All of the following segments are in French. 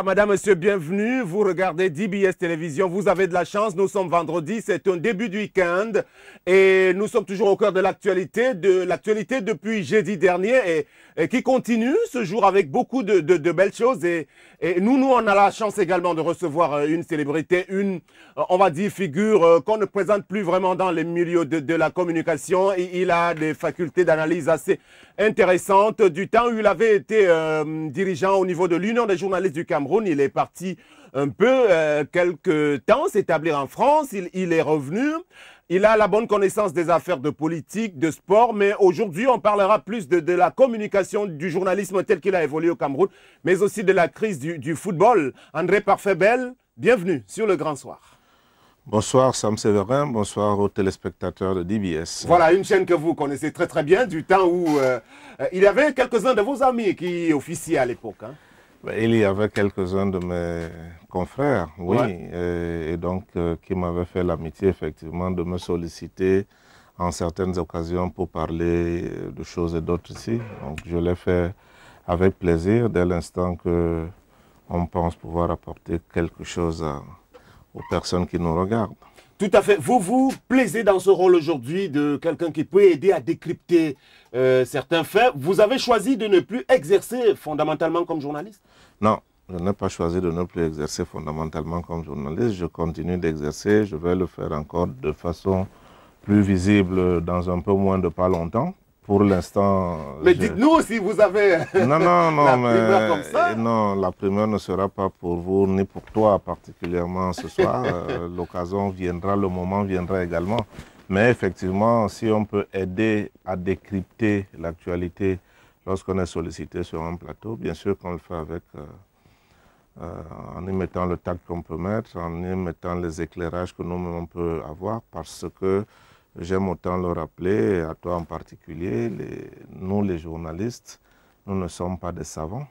madame, monsieur, bienvenue. Vous regardez DBS Télévision. Vous avez de la chance. Nous sommes vendredi. C'est un début de week-end. Et nous sommes toujours au cœur de l'actualité depuis jeudi dernier et qui continue ce jour avec beaucoup de belles choses. Et nous, on a la chance également de recevoir une célébrité, on va dire, figure qu'on ne présente plus vraiment dans les milieux de la communication. Il a des facultés d'analyse assez intéressantes. Du temps où il avait été dirigeant au niveau de l'Union des journalistes du Cameroun, il est parti un peu quelques temps s'établir en France. Il est revenu. Il a la bonne connaissance des affaires de politique, de sport, mais aujourd'hui, on parlera plus de la communication, du journalisme tel qu'il a évolué au Cameroun, mais aussi de la crise du football. André Parfait-Bel, bienvenue sur Le Grand Soir. Bonsoir Sam Séverin, bonsoir aux téléspectateurs de DBS. Voilà, une chaîne que vous connaissez très très bien, du temps où il y avait quelques-uns de vos amis qui officiaient à l'époque. Hein. Il y avait quelques-uns de mes confrères, oui, ouais. et donc qui m'avaient fait l'amitié effectivement de me solliciter en certaines occasions pour parler de choses et d'autres ici. Donc je l'ai fait avec plaisir dès l'instant qu'on pense pouvoir apporter quelque chose aux personnes qui nous regardent. Tout à fait. Vous vous plaisez dans ce rôle aujourd'hui de quelqu'un qui peut aider à décrypter certains faits. Vous avez choisi de ne plus exercer fondamentalement comme journaliste? Non, je n'ai pas choisi de ne plus exercer fondamentalement comme journaliste. Je continue d'exercer. Je vais le faire encore de façon plus visible dans un peu moins de pas longtemps. Pour l'instant... Mais dites-nous si vous avez non, la primeur comme ça. Non, la primeur ne sera pas pour vous ni pour toi particulièrement ce soir. L'occasion viendra, le moment viendra également. Mais effectivement, si on peut aider à décrypter l'actualité lorsqu'on est sollicité sur un plateau, bien sûr qu'on le fait avec, en y mettant le tact qu'on peut mettre, en y mettant les éclairages que nous-mêmes on peut avoir, parce que j'aime autant le rappeler, à toi en particulier, nous les journalistes, nous ne sommes pas des savants.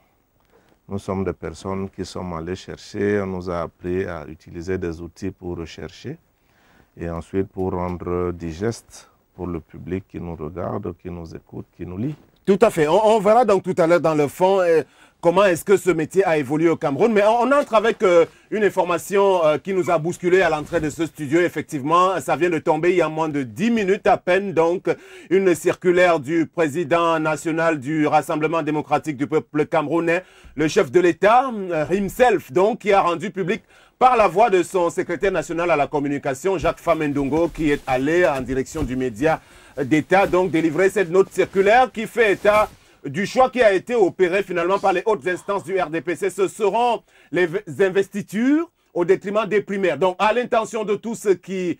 Nous sommes des personnes qui sommes allées chercher, on nous a appris à utiliser des outils pour rechercher et ensuite pour rendre digeste pour le public qui nous regarde, qui nous écoute, qui nous lit. Tout à fait. On verra donc tout à l'heure dans le fond comment est-ce que ce métier a évolué au Cameroun. Mais on entre avec une information qui nous a bousculé à l'entrée de ce studio. Effectivement, ça vient de tomber il y a moins de 10 minutes à peine. Donc, une circulaire du président national du Rassemblement démocratique du peuple camerounais, le chef de l'État himself, donc, qui a rendu public par la voix de son secrétaire national à la communication, Jacques Famendongo, qui est allé en direction du média d'État, donc délivrer cette note circulaire qui fait état du choix qui a été opéré finalement par les hautes instances du RDPC. Ce seront les investitures au détriment des primaires. Donc à l'intention de tous ceux qui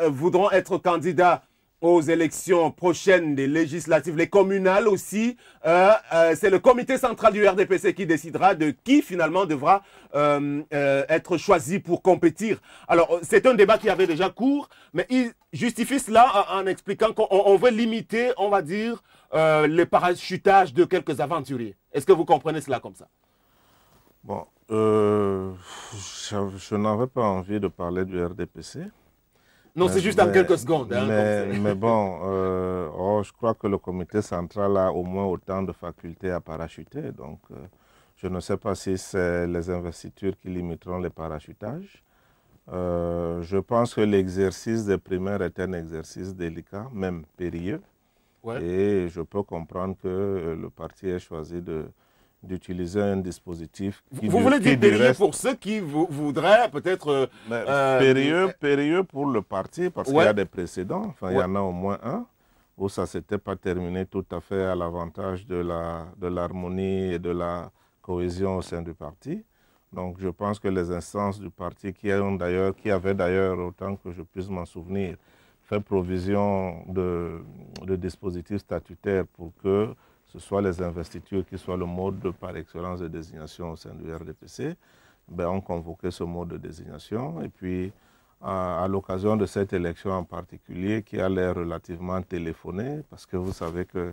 voudront être candidats aux élections prochaines, des législatives, les communales aussi, c'est le comité central du RDPC qui décidera de qui finalement devra être choisi pour compétir. Alors, c'est un débat qui avait déjà cours, mais il justifie cela en expliquant qu'on veut limiter, on va dire, le parachutage de quelques aventuriers. Est-ce que vous comprenez cela comme ça? Bon, je n'avais pas envie de parler du RDPC. Non, c'est juste en quelques secondes. Hein, mais bon, je crois que le comité central a au moins autant de facultés à parachuter. Donc, je ne sais pas si c'est les investitures qui limiteront les parachutages. Je pense que l'exercice des primaires est un exercice délicat, même périlleux. Ouais. Et je peux comprendre que le parti ait choisi d'utiliser un dispositif qui... Vous voulez dire périlleux pour ceux qui voudraient peut-être... périlleux pour le parti, parce qu'il y a des précédents. Enfin, il y en a au moins un, où ça ne s'était pas terminé tout à fait à l'avantage de l'harmonie et de la cohésion au sein du parti. Donc, je pense que les instances du parti qui avaient d'ailleurs, autant que je puisse m'en souvenir, fait provision de dispositifs statutaires pour que ce soit les investitures qui soient le mode par excellence de désignation au sein du RDPC, ont convoqué ce mode de désignation. Et puis, à l'occasion de cette élection en particulier, qui a l'air relativement téléphonée, parce que vous savez que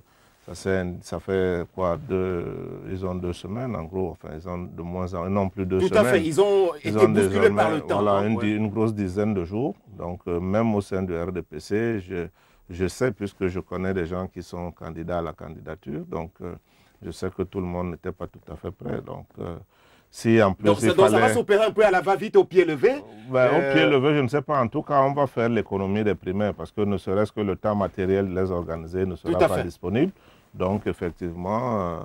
ça fait quoi, ils ont 2 semaines en gros, enfin ils ont de moins en non plus 2 semaines. Tout à fait, ils ont été bousculés par le temps. Voilà, une grosse dizaine de jours. Donc même au sein du RDPC, je sais, puisque je connais des gens qui sont candidats à la candidature, donc je sais que tout le monde n'était pas tout à fait prêt. Donc Si en plus donc ça va s'opérer un peu à la va-vite au pied levé. Au pied levé, je ne sais pas. En tout cas, on va faire l'économie des primaires parce que ne serait-ce que le temps matériel de les organiser ne sera pas disponible. Donc, effectivement,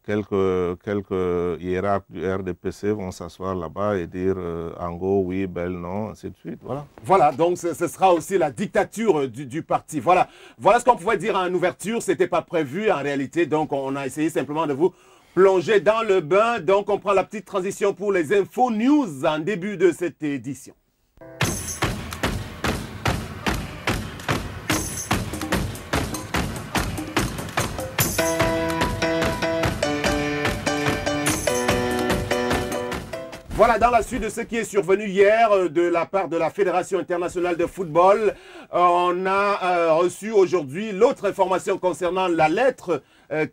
quelques hiérarques du RDPC vont s'asseoir là-bas et dire Ango, oui, Bel, non, ainsi de suite. Voilà. Voilà, donc ce sera aussi la dictature du parti. Voilà ce qu'on pouvait dire en ouverture. Ce n'était pas prévu en réalité. Donc, on a essayé simplement de vous plonger dans le bain. Donc, on prend la petite transition pour les infos news en début de cette édition. Voilà, dans la suite de ce qui est survenu hier de la part de la Fédération internationale de football, on a reçu aujourd'hui l'autre information concernant la lettre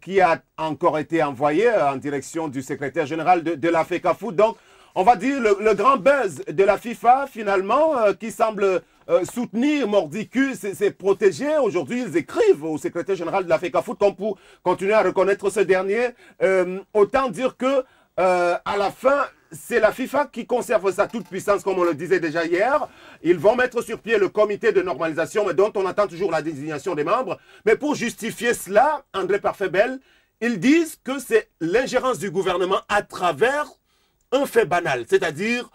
qui a encore été envoyée en direction du secrétaire général de la FECAFOOT. Donc, on va dire le grand buzz de la FIFA, finalement, qui semble soutenir Mordicus, c'est protégé. Aujourd'hui, ils écrivent au secrétaire général de la FECAFOOT comme pour continuer à reconnaître ce dernier. Autant dire que à la fin, c'est la FIFA qui conserve sa toute puissance, comme on le disait déjà hier. Ils vont mettre sur pied le comité de normalisation, mais dont on attend toujours la désignation des membres. Mais pour justifier cela, André Parfait-Bel, ils disent que c'est l'ingérence du gouvernement à travers un fait banal. C'est-à-dire,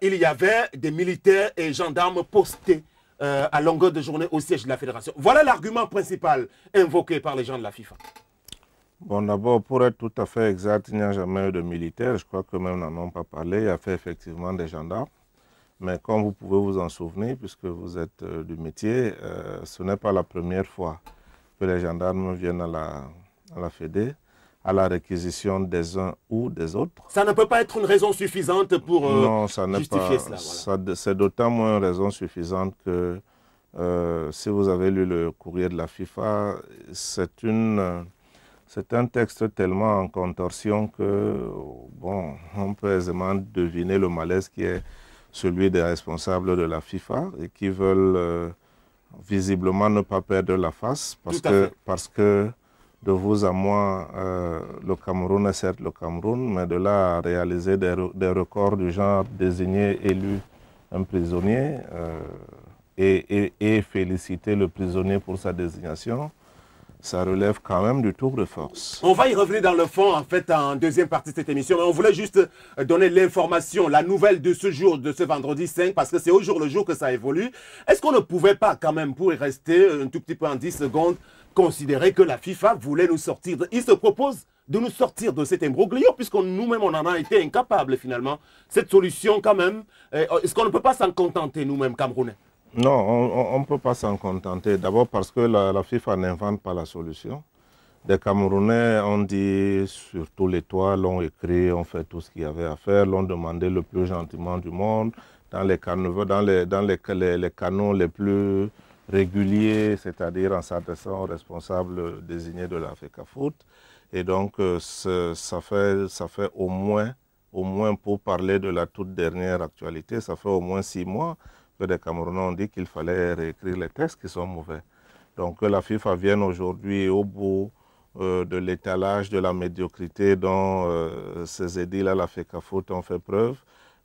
il y avait des militaires et gendarmes postés à longueur de journée au siège de la fédération. Voilà l'argument principal invoqué par les gens de la FIFA. Bon, d'abord, pour être tout à fait exact, il n'y a jamais eu de militaires. Je crois que même n'en ont pas parlé. Il y a fait effectivement des gendarmes. Mais comme vous pouvez vous en souvenir, puisque vous êtes du métier, ce n'est pas la première fois que les gendarmes viennent à la Fédé, à la réquisition des uns ou des autres. Ça ne peut pas être une raison suffisante pour justifier cela. Voilà. C'est d'autant moins une raison suffisante que si vous avez lu le courrier de la FIFA, c'est un texte tellement en contorsion que, bon, on peut aisément deviner le malaise qui est celui des responsables de la FIFA et qui veulent visiblement ne pas perdre la face parce que de vous à moi, le Cameroun est certes le Cameroun, mais de là à réaliser des records du genre désigner, élu un prisonnier et féliciter le prisonnier pour sa désignation, ça relève quand même du tour de force. On va y revenir dans le fond, en fait, en deuxième partie de cette émission. Mais on voulait juste donner l'information, la nouvelle de ce jour, de ce vendredi 5, parce que c'est au jour le jour que ça évolue. Est-ce qu'on ne pouvait pas quand même, pour y rester un tout petit peu en 10 secondes, considérer que la FIFA voulait nous sortir, il se propose de nous sortir de cet imbroglio, puisque nous-mêmes, on en a été incapables finalement. Cette solution quand même, est-ce qu'on ne peut pas s'en contenter nous-mêmes, Camerounais? Non, on ne peut pas s'en contenter. D'abord parce que la FIFA n'invente pas la solution. Des Camerounais ont dit sur tous les toits, l'ont écrit, ont fait tout ce qu'il y avait à faire, l'ont demandé le plus gentiment du monde, dans les canaux les plus réguliers, c'est-à-dire en s'adressant aux responsables désignés de la FECAFOOT. Et donc, ça fait au moins pour parler de la toute dernière actualité, ça fait au moins 6 mois que des Camerounais ont dit qu'il fallait réécrire les textes qui sont mauvais. Donc que la FIFA vienne aujourd'hui au bout de l'étalage de la médiocrité dont ces édiles à la FECAFOOT ont fait preuve,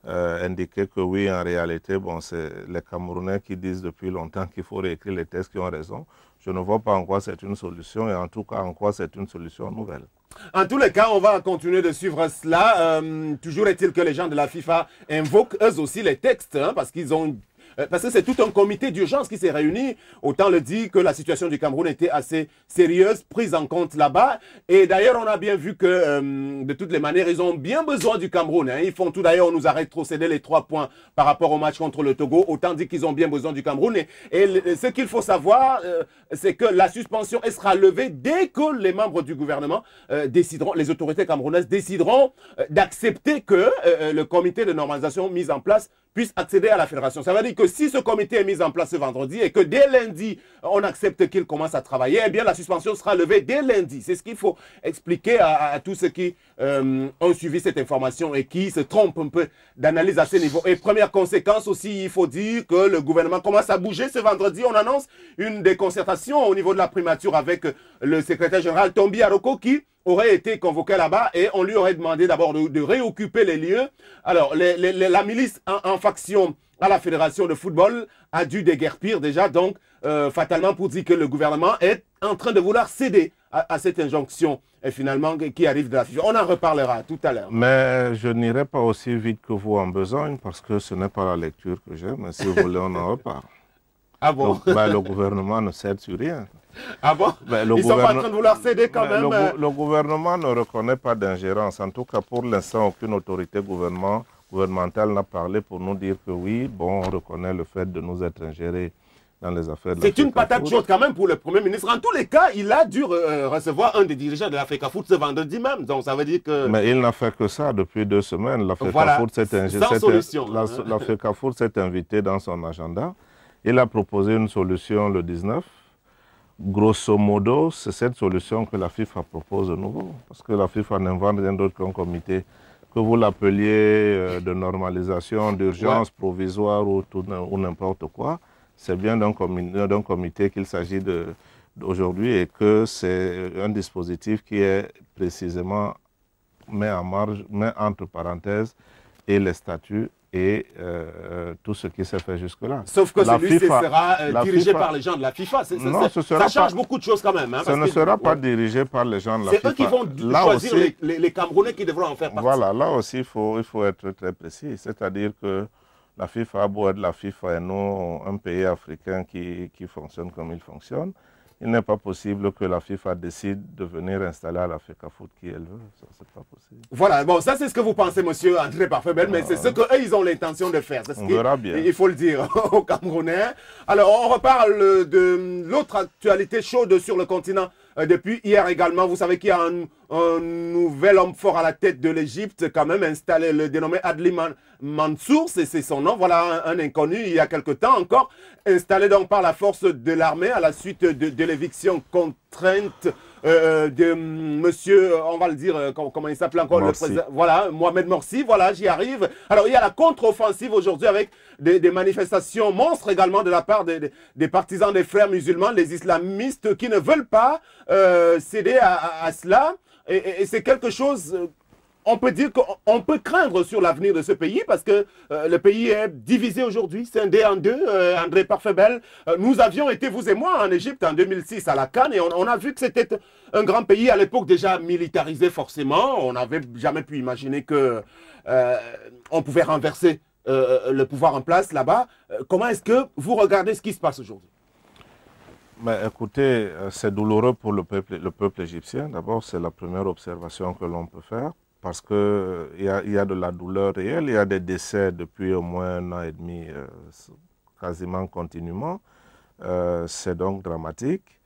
indiquer que oui, en réalité, bon, c'est les Camerounais qui disent depuis longtemps qu'il faut réécrire les textes qui ont raison. Je ne vois pas en quoi c'est une solution et en tout cas en quoi c'est une solution nouvelle. En tous les cas, on va continuer de suivre cela. Toujours est-il que les gens de la FIFA invoquent eux aussi les textes, hein, parce que c'est tout un comité d'urgence qui s'est réuni. Autant le dire que la situation du Cameroun était assez sérieuse, prise en compte là-bas. Et d'ailleurs, on a bien vu que, de toutes les manières, ils ont bien besoin du Cameroun. Hein. Ils font tout. D'ailleurs, on nous a rétrocédé les 3 points par rapport au match contre le Togo. Autant dire qu'ils ont bien besoin du Cameroun. Et ce qu'il faut savoir, c'est que la suspension elle sera levée dès que les membres du gouvernement décideront, les autorités camerounaises décideront d'accepter que le comité de normalisation mis en place puisse accéder à la fédération. Ça veut dire que si ce comité est mis en place ce vendredi et que dès lundi, on accepte qu'il commence à travailler, eh bien la suspension sera levée dès lundi. C'est ce qu'il faut expliquer à tous ceux qui ont suivi cette information et qui se trompent un peu d'analyse à ce niveau. Et première conséquence aussi, il faut dire que le gouvernement commence à bouger ce vendredi. On annonce une déconcertation au niveau de la primature avec le secrétaire général Tombi Aroko qui aurait été convoqué là-bas et on lui aurait demandé d'abord de réoccuper les lieux. Alors, la milice en faction à la Fédération de football a dû déguerpir déjà, donc fatalement pour dire que le gouvernement est en train de vouloir céder à cette injonction et finalement qui arrive de la FIFA. On en reparlera tout à l'heure. Mais je n'irai pas aussi vite que vous en besogne parce que ce n'est pas la lecture que j'ai, mais si vous voulez, on en reparle. Ah bon? Donc, le gouvernement ne cède sur rien. Ah bon? Ils ne sont pas en train de vouloir céder quand même. Le gouvernement ne reconnaît pas d'ingérence. En tout cas, pour l'instant, aucune autorité gouvernementale n'a parlé pour nous dire que oui, bon, on reconnaît le fait de nous être ingérés dans les affaires de C'est une patate chaude quand même pour le Premier ministre. En tous les cas, il a dû recevoir un des dirigeants de l'Africa Foot ce vendredi même. Donc ça veut dire que... Mais il n'a fait que ça depuis 2 semaines. L'Africa Foot s'est invité dans son agenda. Il a proposé une solution le 19. Grosso modo, c'est cette solution que la FIFA propose de nouveau. Parce que la FIFA n'invente rien d'autre qu'un comité. Que vous l'appeliez de normalisation, d'urgence provisoire ou n'importe quoi. C'est bien d'un comité qu'il s'agit d'aujourd'hui et que c'est un dispositif qui est précisément mis entre parenthèses et les statuts et tout ce qui s'est fait jusque-là. Sauf que celui-ci sera dirigé par les gens de la FIFA. Ça change beaucoup de choses quand même. Hein, ça ne sera pas dirigé par les gens de la FIFA. C'est eux qui vont choisir les Camerounais qui devront en faire partie. Voilà, là aussi, il faut être très précis. C'est-à-dire que la FIFA a beau être la FIFA et non un pays africain qui fonctionne comme il fonctionne. Il n'est pas possible que la FIFA décide de venir installer à l'Africa Foot qui elle veut. Ça, c'est pas possible. Voilà, bon, ça c'est ce que vous pensez, monsieur André Parfait-Bel, mais c'est ce qu'eux, ils ont l'intention de faire. On verra bien. Il faut le dire aux Camerounais. Alors, on reparle de l'autre actualité chaude sur le continent. Depuis hier également, vous savez qu'il y a un nouvel homme fort à la tête de l'Égypte, quand même installé, le dénommé Adli Mansour, c'est son nom, voilà un inconnu il y a quelque temps encore, installé donc par la force de l'armée à la suite de l'éviction contrainte de monsieur, on va le dire, comment il s'appelle encore, Morsi. le président, voilà, Mohamed Morsi, voilà, j'y arrive. Alors il y a la contre-offensive aujourd'hui avec des manifestations monstres également de la part des partisans des frères musulmans, les islamistes qui ne veulent pas céder à cela. Et c'est quelque chose, on peut dire qu'on peut craindre sur l'avenir de ce pays parce que le pays est divisé aujourd'hui, scindé en deux. André Parfait-Bel, nous avions été, vous et moi, en Égypte en 2006 à la CAN et on a vu que c'était un grand pays à l'époque déjà militarisé forcément. On n'avait jamais pu imaginer que on pouvait renverser le pouvoir en place là-bas. Comment est-ce que vous regardez ce qui se passe aujourd'hui? Mais écoutez, c'est douloureux pour le peuple égyptien. D'abord, c'est la première observation que l'on peut faire parce qu'il y a de la douleur réelle, il y a des décès depuis au moins 1 an et demi, quasiment continuellement. C'est donc dramatique.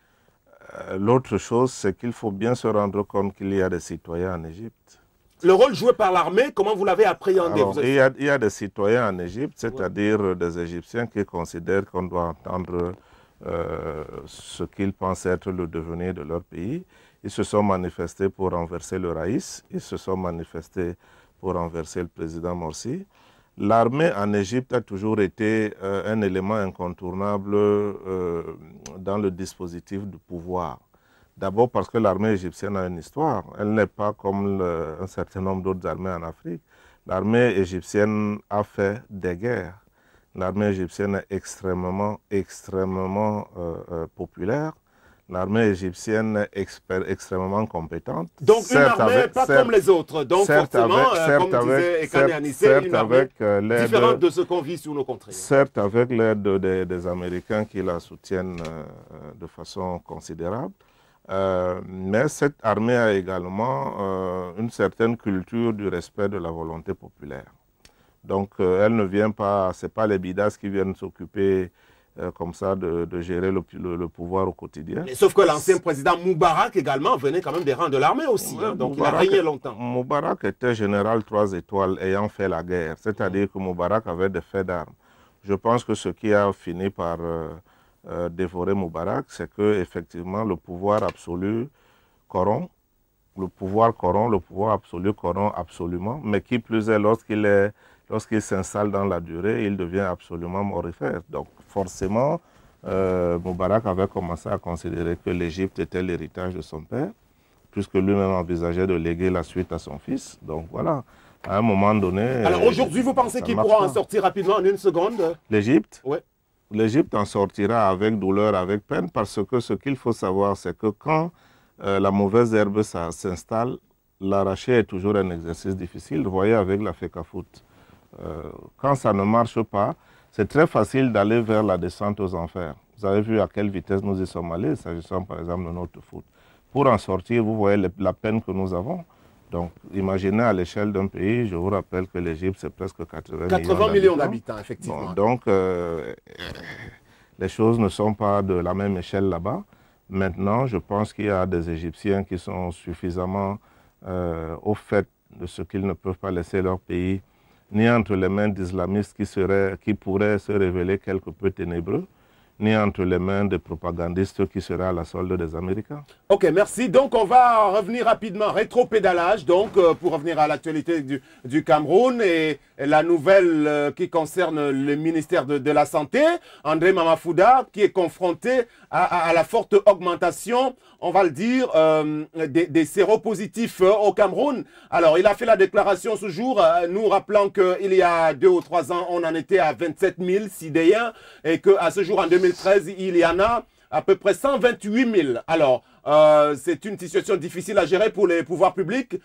L'autre chose, c'est qu'il faut bien se rendre compte qu'il y a des citoyens en Égypte. Le rôle joué par l'armée, comment vous l'avez appréhendé? Alors, il y a des citoyens en Égypte, c'est-à-dire des Égyptiens qui considèrent qu'on doit entendre ce qu'ils pensent être le devenir de leur pays. Ils se sont manifestés pour renverser le Raïs, ils se sont manifestés pour renverser le président Morsi. L'armée en Égypte a toujours été un élément incontournable dans le dispositif du pouvoir. D'abord parce que l'armée égyptienne a une histoire. Elle n'est pas comme un certain nombre d'autres armées en Afrique. L'armée égyptienne a fait des guerres. L'armée égyptienne est extrêmement populaire. L'armée égyptienne est extrêmement compétente. Donc certes, une armée pas comme les autres. Donc forcément, comme disait Ekane Anissé, une armée différente de ce qu'on vit sous nos contrées. Certes, avec l'aide des Américains qui la soutiennent de façon considérable. Mais cette armée a également une certaine culture du respect de la volonté populaire. Donc elle ne vient pas, ce n'est pas les bidas qui viennent s'occuper comme ça de gérer le pouvoir au quotidien. Mais sauf que l'ancien président Moubarak également venait quand même des rangs de l'armée aussi, hein, donc il a régné longtemps. Moubarak était général 3 étoiles ayant fait la guerre, c'est-à-dire que Moubarak avait des faits d'armes. Je pense que ce qui a fini par dévorer Moubarak, c'est que effectivement le pouvoir absolu corrompt. Le pouvoir absolu corrompt absolument, mais qui plus est lorsqu'il s'installe dans la durée, il devient absolument morifère. Donc forcément, Moubarak avait commencé à considérer que l'Égypte était l'héritage de son père. puisque lui-même envisageait de léguer la suite à son fils. Donc voilà, à un moment donné... Alors aujourd'hui, vous pensez qu'il pourra en sortir rapidement en une seconde? L'Égypte? Oui. L'Égypte en sortira avec douleur, avec peine, parce que ce qu'il faut savoir, c'est que quand la mauvaise herbe s'installe, l'arracher est toujours un exercice difficile. Vous voyez avec la FECAFOOT. Quand ça ne marche pas, c'est très facile d'aller vers la descente aux enfers. Vous avez vu à quelle vitesse nous y sommes allés, s'agissant par exemple de notre foot. Pour en sortir, vous voyez la peine que nous avons. Donc, imaginez à l'échelle d'un pays, je vous rappelle que l'Égypte, c'est presque 80 millions d'habitants, effectivement. Bon, donc, les choses ne sont pas de la même échelle là-bas. Maintenant, je pense qu'il y a des Égyptiens qui sont suffisamment au fait de ce qu'ils ne peuvent pas laisser leur pays, ni entre les mains d'islamistes qui pourraient se révéler quelque peu ténébreux, ni entre les mains des propagandistes qui seraient à la solde des Américains. Ok, merci. Donc, on va revenir rapidement, rétro-pédalage, donc, pour revenir à l'actualité du Cameroun et la nouvelle qui concerne le ministère de la Santé, André Mamafouda, qui est confronté à la forte augmentation, on va le dire, des séropositifs au Cameroun. Alors, il a fait la déclaration ce jour, nous rappelant qu'il y a 2 ou 3 ans, on en était à 27 000 sidéens et qu'à ce jour, en 2013, il y en a à peu près 128 000. Alors, c'est une situation difficile à gérer pour les pouvoirs publics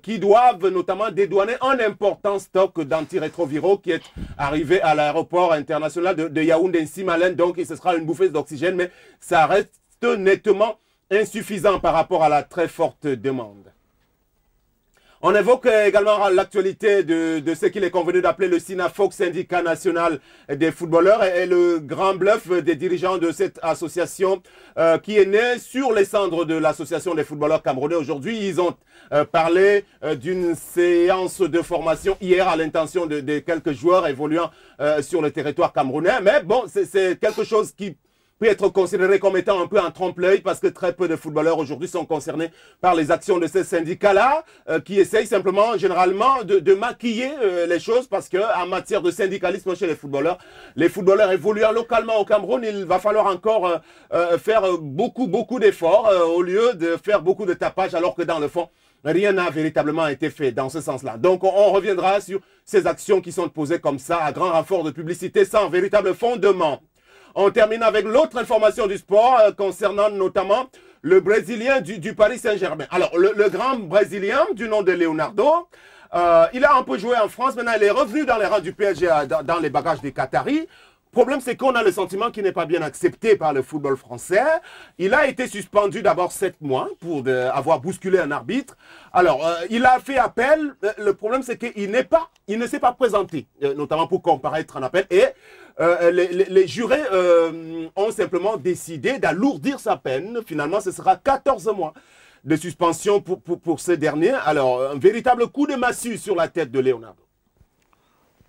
qui doivent notamment dédouaner un important stock d'antirétroviraux qui est arrivé à l'aéroport international de Yaoundé-Nsimalen. Donc, ce sera une bouffée d'oxygène, mais ça reste nettement insuffisant par rapport à la très forte demande. On évoque également l'actualité de ce qu'il est convenu d'appeler le SINAFOC, syndicat national des footballeurs, et le grand bluff des dirigeants de cette association qui est née sur les cendres de l'association des footballeurs camerounais. Aujourd'hui, ils ont parlé d'une séance de formation hier à l'intention de quelques joueurs évoluant sur le territoire camerounais. Mais bon, c'est quelque chose qui peut être considéré comme étant un peu un trompe-l'œil parce que très peu de footballeurs aujourd'hui sont concernés par les actions de ces syndicats-là qui essayent simplement, généralement, de maquiller les choses parce qu'en matière de syndicalisme chez les footballeurs évoluant localement au Cameroun, il va falloir encore faire beaucoup d'efforts au lieu de faire beaucoup de tapage alors que dans le fond, rien n'a véritablement été fait dans ce sens-là. Donc, on reviendra sur ces actions qui sont posées comme ça à grand renfort de publicité sans véritable fondement. On termine avec l'autre information du sport concernant notamment le Brésilien du Paris Saint-Germain. Alors, le grand Brésilien du nom de Leonardo, il a un peu joué en France. Maintenant, il est revenu dans les rangs du PSG, dans les bagages des Qataris. Le problème, c'est qu'on a le sentiment qu'il n'est pas bien accepté par le football français. Il a été suspendu d'abord 7 mois pour avoir bousculé un arbitre. Alors, il a fait appel. Le problème, c'est qu'il ne s'est pas présenté, notamment pour comparaître en appel. Et les jurés ont simplement décidé d'alourdir sa peine. Finalement, ce sera 14 mois de suspension pour ce dernier. Alors, un véritable coup de massue sur la tête de Leonardo.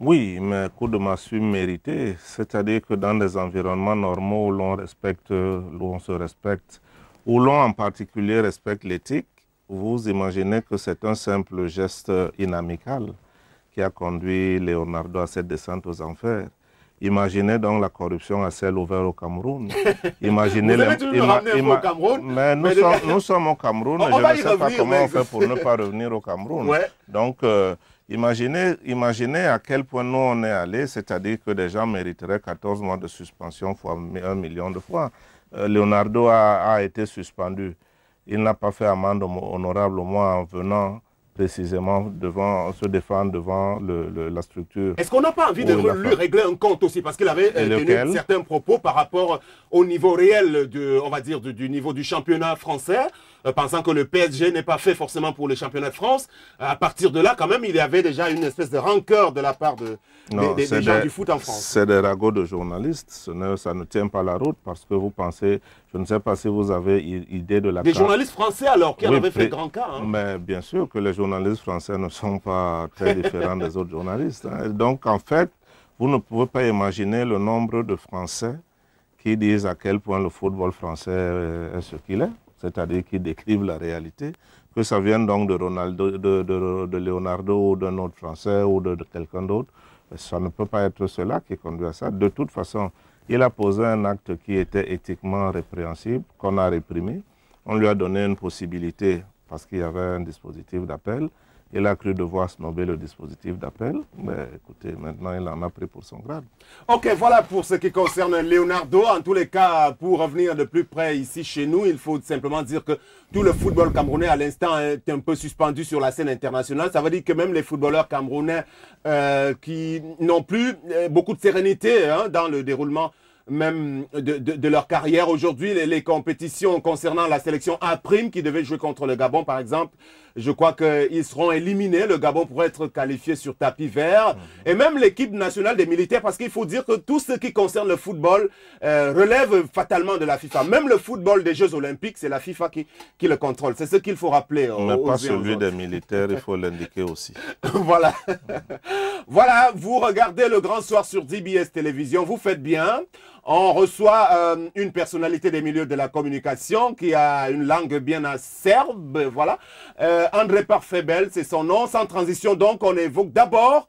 Oui, mais coup de massue mérité, c'est-à-dire que dans des environnements normaux où l'on respecte, où on se respecte, où l'on en particulier respecte l'éthique, vous imaginez que c'est un simple geste inamical qui a conduit Leonardo à cette descente aux enfers. Imaginez donc la corruption à ciel ouvert au Cameroun. Imaginez vous avez toujours ramené au Cameroun. Mais nous sommes au Cameroun et je ne sais pas comment on fait pour ne pas revenir au Cameroun. Ouais. Donc, imaginez à quel point nous on est allé, c'est-à-dire que des gens mériteraient 14 mois de suspension fois 1 million de fois. Leonardo a été suspendu. Il n'a pas fait amende honorable au moins en venant précisément se défendre devant la structure. Est-ce qu'on n'a pas envie de lui régler un compte aussi? Parce qu'il avait tenu certains propos par rapport au niveau réel, on va dire, du niveau du championnat français, pensant que le PSG n'est pas fait forcément pour le championnat de France. À partir de là, quand même, il y avait déjà une espèce de rancœur de la part des gens du foot en France. C'est des ragots de journalistes. Ça ne tient pas la route parce que vous pensez, je ne sais pas si vous avez idée de la... Des journalistes français alors, qui en avaient fait grand cas. Hein. Mais bien sûr que les journalistes français ne sont pas très différents des autres journalistes. Hein. Donc, en fait, vous ne pouvez pas imaginer le nombre de Français qui disent à quel point le football français est ce qu'il est. C'est-à-dire qui décrivent la réalité, que ça vienne donc de Leonardo ou d'un autre Français ou de quelqu'un d'autre, ça ne peut pas être cela qui conduit à ça. De toute façon, il a posé un acte qui était éthiquement répréhensible, qu'on a réprimé. On lui a donné une possibilité parce qu'il y avait un dispositif d'appel. Il a cru devoir snober le dispositif d'appel. Mais écoutez, maintenant, il en a pris pour son grade. Ok, voilà pour ce qui concerne Leonardo. En tous les cas, pour revenir de plus près ici chez nous, il faut simplement dire que tout le football camerounais, à l'instant, est un peu suspendu sur la scène internationale. Ça veut dire que même les footballeurs camerounais qui n'ont plus beaucoup de sérénité dans le déroulement même de leur carrière. Aujourd'hui, les compétitions concernant la sélection A', qui devait jouer contre le Gabon, par exemple, je crois qu'ils seront éliminés. Le Gabon pourrait être qualifié sur tapis vert. Et même l'équipe nationale des militaires, parce qu'il faut dire que tout ce qui concerne le football relève fatalement de la FIFA. Même le football des Jeux Olympiques, c'est la FIFA qui le contrôle. C'est ce qu'il faut rappeler. Mais pas celui des militaires, il faut l'indiquer aussi. Voilà. Voilà, vous regardez Le Grand Soir sur DBS Télévision, vous faites bien. On reçoit une personnalité des milieux de la communication qui a une langue bien acerbe, voilà. André Parfait-Bel, c'est son nom. Sans transition, donc, on évoque d'abord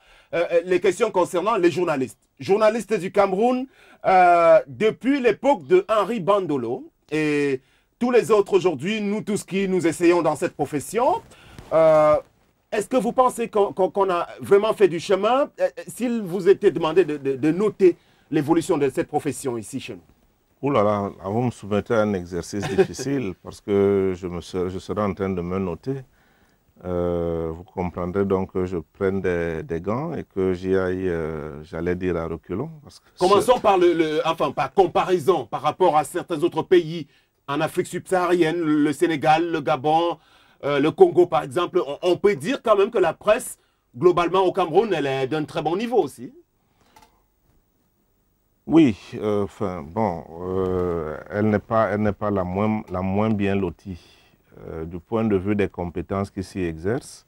les questions concernant les journalistes. Journalistes du Cameroun, depuis l'époque de Henri Bandolo et tous les autres aujourd'hui, nous tous qui nous essayons dans cette profession, est-ce que vous pensez qu'on a vraiment fait du chemin? S'il vous était demandé de noter l'évolution de cette profession ici chez nous? Ouh là là, vous me soumettez à un exercice difficile parce que je serai en train de me noter. Vous comprendrez donc que je prenne des gants et que j'y aille, j'allais dire à reculons. Parce que commençons par enfin, par comparaison par rapport à certains autres pays en Afrique subsaharienne, le Sénégal, le Gabon, le Congo par exemple. On peut dire quand même que la presse, globalement au Cameroun, elle est d'un très bon niveau aussi. Oui, enfin, bon, elle n'est pas la moins bien lotie. Du point de vue des compétences qui s'y exercent,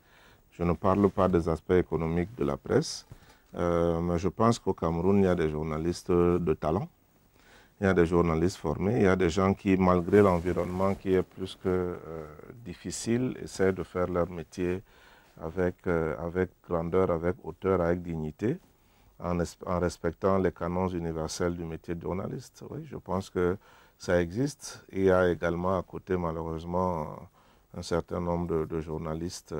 je ne parle pas des aspects économiques de la presse, mais je pense qu'au Cameroun, il y a des journalistes de talent, il y a des journalistes formés, il y a des gens qui, malgré l'environnement qui est plus que difficile, essaient de faire leur métier avec grandeur, avec hauteur, avec dignité, en respectant les canons universels du métier de journaliste. Oui, je pense que ça existe. Il y a également à côté, malheureusement, un certain nombre de journalistes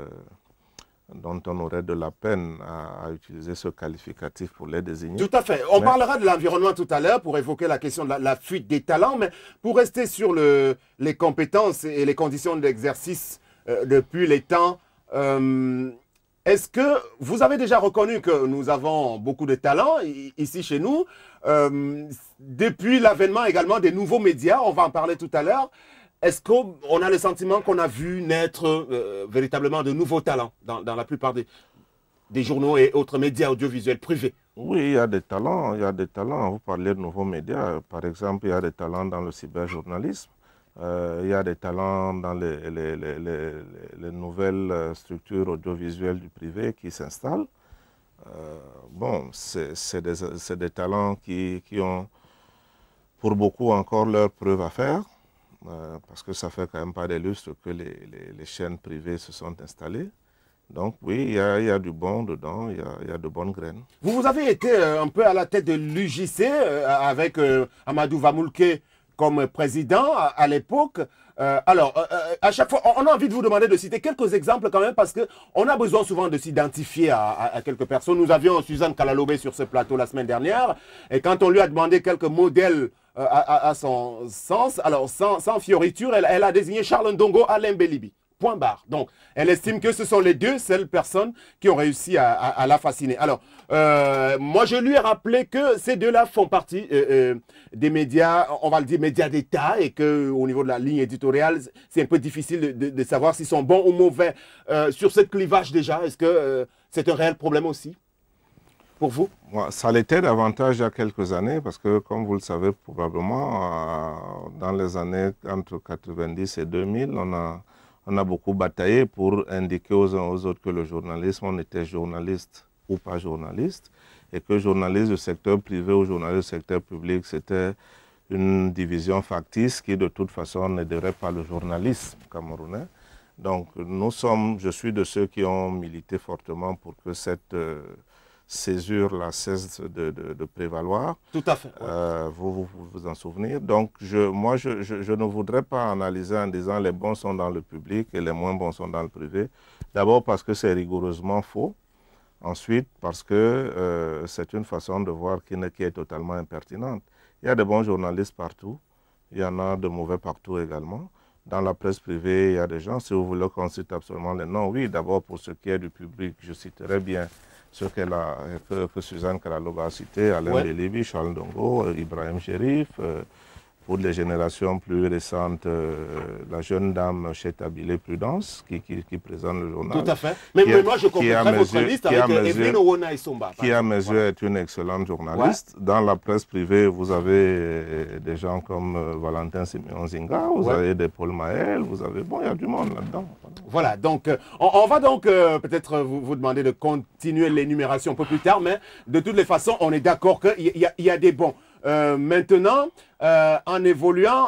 dont on aurait de la peine à utiliser ce qualificatif pour les désigner. Tout à fait. On parlera de l'environnement tout à l'heure pour évoquer la question de la fuite des talents, mais pour rester sur les compétences et les conditions d'exercice depuis les temps, est-ce que vous avez déjà reconnu que nous avons beaucoup de talents ici chez nous, depuis l'avènement également des nouveaux médias, on va en parler tout à l'heure. Est-ce qu'on a le sentiment qu'on a vu naître véritablement de nouveaux talents dans la plupart des journaux et autres médias audiovisuels privés? Oui, il y a des talents, il y a des talents. Vous parlez de nouveaux médias. Par exemple, il y a des talents dans le cyberjournalisme. Il y a des talents dans les nouvelles structures audiovisuelles du privé qui s'installent. Bon, c'est des talents qui ont pour beaucoup encore leur preuve à faire, parce que ça fait quand même pas des lustres que les chaînes privées se sont installées. Donc oui, il y a du bon dedans, il y a de bonnes graines. Vous avez été un peu à la tête de l'UJC avec Amadou Vamoulke comme président à l'époque. Alors, à chaque fois, on a envie de vous demander de citer quelques exemples quand même parce qu'on a besoin souvent de s'identifier à quelques personnes. Nous avions Suzanne Kalalobé sur ce plateau la semaine dernière et quand on lui a demandé quelques modèles à son sens, alors sans fioriture, elle a désigné Charles Ndongo, Alain Belibi. Point barre. Donc, elle estime que ce sont les deux seules personnes qui ont réussi à la fasciner. Alors, moi, je lui ai rappelé que ces deux-là font partie des médias, on va le dire médias d'État, et qu'au niveau de la ligne éditoriale, c'est un peu difficile de savoir s'ils sont bons ou mauvais. Sur ce clivage déjà, est-ce que c'est un réel problème aussi pour vous? Ça l'était davantage il y a quelques années, parce que, comme vous le savez probablement, dans les années entre 90 et 2000, on a beaucoup bataillé pour indiquer aux uns aux autres que le journalisme, on était journaliste ou pas journaliste, et que journaliste du secteur privé ou journaliste du secteur public, c'était une division factice qui de toute façon n'aiderait pas le journalisme camerounais. Donc je suis de ceux qui ont milité fortement pour que cette césure la cesse de prévaloir. Tout à fait. Vous vous en souvenez. Donc, moi, je ne voudrais pas analyser en disant les bons sont dans le public et les moins bons sont dans le privé. D'abord parce que c'est rigoureusement faux. Ensuite, parce que c'est une façon de voir qui est totalement impertinente. Il y a de bons journalistes partout. Il y en a de mauvais partout également. Dans la presse privée, il y a des gens, si vous voulez qu'on cite absolument les noms, oui, d'abord pour ce qui est du public, je citerai bien ce que Suzanne Karaloba a cité, Alain Bélibi, Charles Ndongo, Ibrahim Chérif, pour les générations plus récentes, la jeune dame Chetabile Prudence, qui présente le journal. Tout à fait. Mais moi, je comprends votre liste avec Evelyne Owona Isomba. Qui à mes yeux est une excellente journaliste. Dans la presse privée, vous avez des gens comme Valentin Siméon Zinga, vous avez des Paul Maël, vous avez... Bon, il y a du monde là-dedans. Voilà, donc on va donc peut-être vous demander de continuer l'énumération un peu plus tard, mais de toutes les façons, on est d'accord qu'il y a des bons. Maintenant, en évoluant,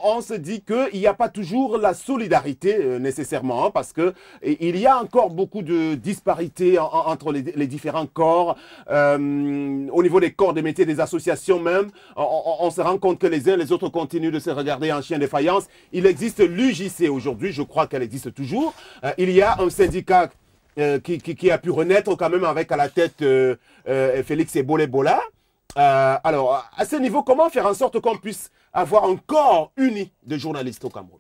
on se dit qu'il n'y a pas toujours la solidarité nécessairement, hein, parce que il y a encore beaucoup de disparités entre les différents corps, au niveau des corps des métiers, des associations même. On se rend compte que les uns et les autres continuent de se regarder en chien de faïence. Il existe l'UJC aujourd'hui, je crois qu'elle existe toujours. Il y a un syndicat qui a pu renaître quand même avec à la tête Félix Ebole-Bola. Alors, à ce niveau, comment faire en sorte qu'on puisse avoir un corps uni de journalistes au Cameroun?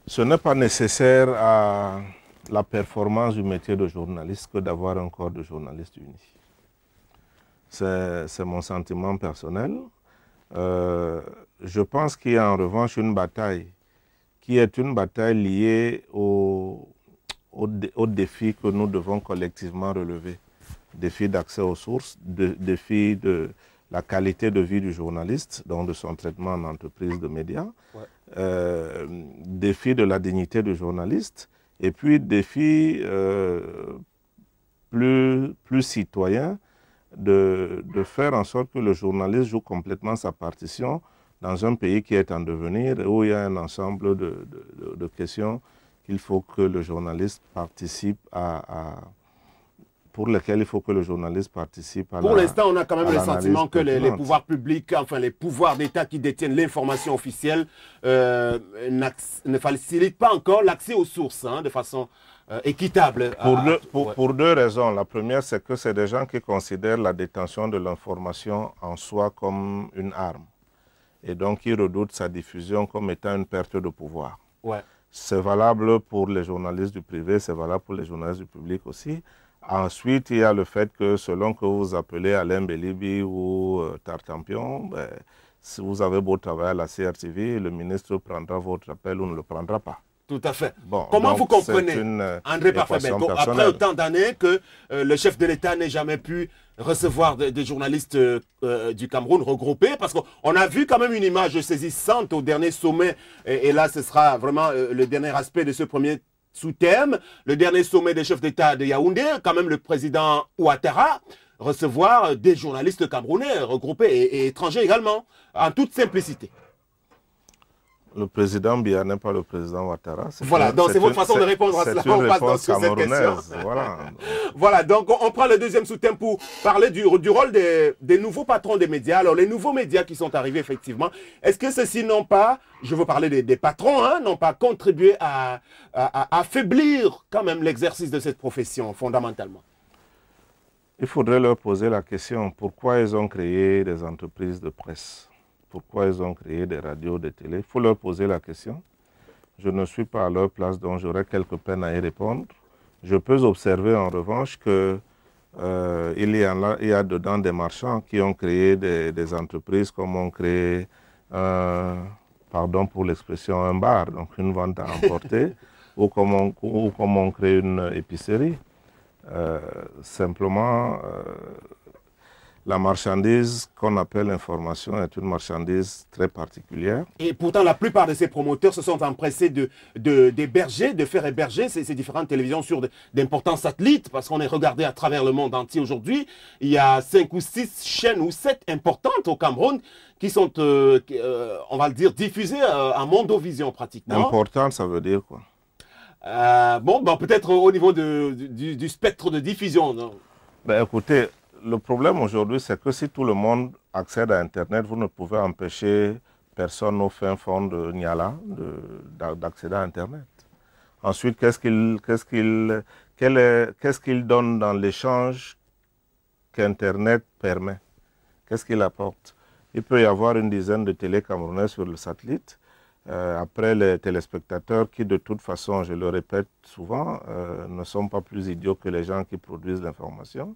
Ce n'est pas nécessaire à la performance du métier de journaliste que d'avoir un corps de journalistes unis. C'est mon sentiment personnel. Je pense qu'il y a en revanche une bataille qui est une bataille liée aux défis que nous devons collectivement relever. Défi d'accès aux sources, défi de la qualité de vie du journaliste, donc de son traitement en entreprise de médias, défi de la dignité du journaliste, et puis défi plus citoyen de faire en sorte que le journaliste joue complètement sa partition dans un pays qui est en devenir et où il y a un ensemble de questions qu'il faut que le journaliste participe pour lesquels il faut que le journaliste participe à Pour l'instant, on a quand même le sentiment que les pouvoirs publics, enfin les pouvoirs d'État qui détiennent l'information officielle ne facilitent pas encore l'accès aux sources de façon équitable. Pour deux raisons. La première, c'est que c'est des gens qui considèrent la détention de l'information en soi comme une arme. Et donc, ils redoutent sa diffusion comme étant une perte de pouvoir. C'est valable pour les journalistes du privé, c'est valable pour les journalistes du public aussi. Ensuite, il y a le fait que selon que vous appelez Alain Bélibi ou Tartampion, si vous avez beau travailler à la CRTV, le ministre prendra votre appel ou ne le prendra pas. Tout à fait. Bon, comment vous comprenez, André Parfait, après autant d'années que le chef de l'État n'ait jamais pu recevoir des journalistes du Cameroun regroupés, parce qu'on a vu quand même une image saisissante au dernier sommet, et là ce sera vraiment le dernier aspect de ce premier sous-thème, le dernier sommet des chefs d'État de Yaoundé, quand même le président Ouattara, recevoir des journalistes camerounais regroupés et étrangers également, en toute simplicité. Le président Biya n'est pas le président Ouattara. Voilà, donc c'est votre façon de répondre à cela. On passe sur cette question. Voilà, donc on prend le deuxième sous-thème pour parler du rôle des nouveaux patrons des médias. Alors, les nouveaux médias qui sont arrivés, effectivement, est-ce que ceux-ci n'ont pas, je veux parler des patrons, n'ont pas contribué à affaiblir quand même l'exercice de cette profession, fondamentalement? Il faudrait leur poser la question, pourquoi ils ont créé des entreprises de presse? Pourquoi ils ont créé des radios, des télés? Il faut leur poser la question. Je ne suis pas à leur place, donc j'aurai quelques peines à y répondre. Je peux observer en revanche qu'il y a dedans des marchands qui ont créé des entreprises comme ont créé, pardon pour l'expression, un bar, donc une vente à emporter, ou comme on crée une épicerie. Simplement, la marchandise qu'on appelle l'information est une marchandise très particulière. Et pourtant, la plupart de ces promoteurs se sont empressés d'héberger, de faire héberger ces différentes télévisions sur d'importants satellites, parce qu'on est regardé à travers le monde entier aujourd'hui. Il y a 5 ou 6 chaînes ou 7 importantes au Cameroun qui sont, on va le dire, diffusées en mondovision pratiquement. Importante, ça veut dire quoi? Bon, peut-être au niveau du spectre de diffusion. Non? Ben, écoutez, le problème aujourd'hui, c'est que si tout le monde accède à Internet, vous ne pouvez empêcher personne au fin fond de Niala d'accéder à Internet. Ensuite, qu'est-ce qu'il donne dans l'échange qu'Internet permet? Qu'est-ce qu'il apporte? Il peut y avoir une dizaine de télé camerounais sur le satellite. Après, les téléspectateurs qui, de toute façon, je le répète souvent, ne sont pas plus idiots que les gens qui produisent l'information.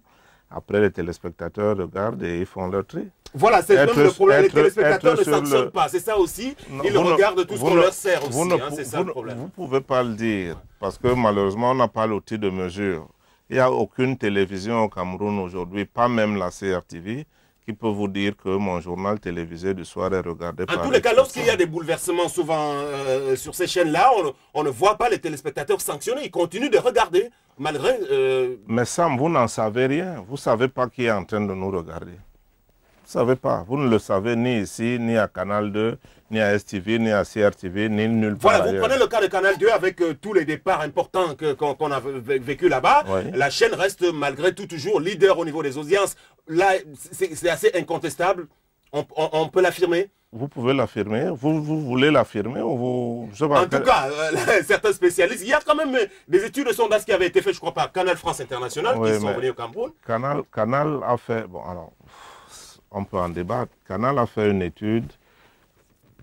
Après, les téléspectateurs regardent et ils font leur tri. Voilà, c'est même le problème. Les téléspectateurs ne sanctionnent pas. C'est ça aussi. Ils regardent tout ce qu'on leur sert aussi. C'est ça le problème. Vous ne pouvez pas le dire parce que malheureusement, on n'a pas l'outil de mesure. Il n'y a aucune télévision au Cameroun aujourd'hui, pas même la CRTV, qui peut vous dire que mon journal télévisé du soir est regardé par... En tous les cas, lorsqu'il y a des bouleversements souvent sur ces chaînes-là, on ne voit pas les téléspectateurs sanctionnés. Ils continuent de regarder, malgré... Mais Sam, vous n'en savez rien. Vous ne savez pas qui est en train de nous regarder. Vous ne savez pas. Vous ne le savez ni ici, ni à Canal 2, ni à STV, ni à CRTV, ni nulle part ailleurs. Voilà, vous prenez le cas de Canal 2 avec tous les départs importants qu'on a vécu là-bas. Oui. La chaîne reste malgré tout toujours leader au niveau des audiences. Là, c'est assez incontestable. On peut l'affirmer. Vous pouvez l'affirmer. Vous voulez l'affirmer ou vous... En tout cas, certains spécialistes, il y a quand même des études de sondage qui avaient été faites, je crois, par Canal France International, qui sont venus au Cameroun. Canal a fait... Bon, alors... On peut en débattre. Canal a fait une étude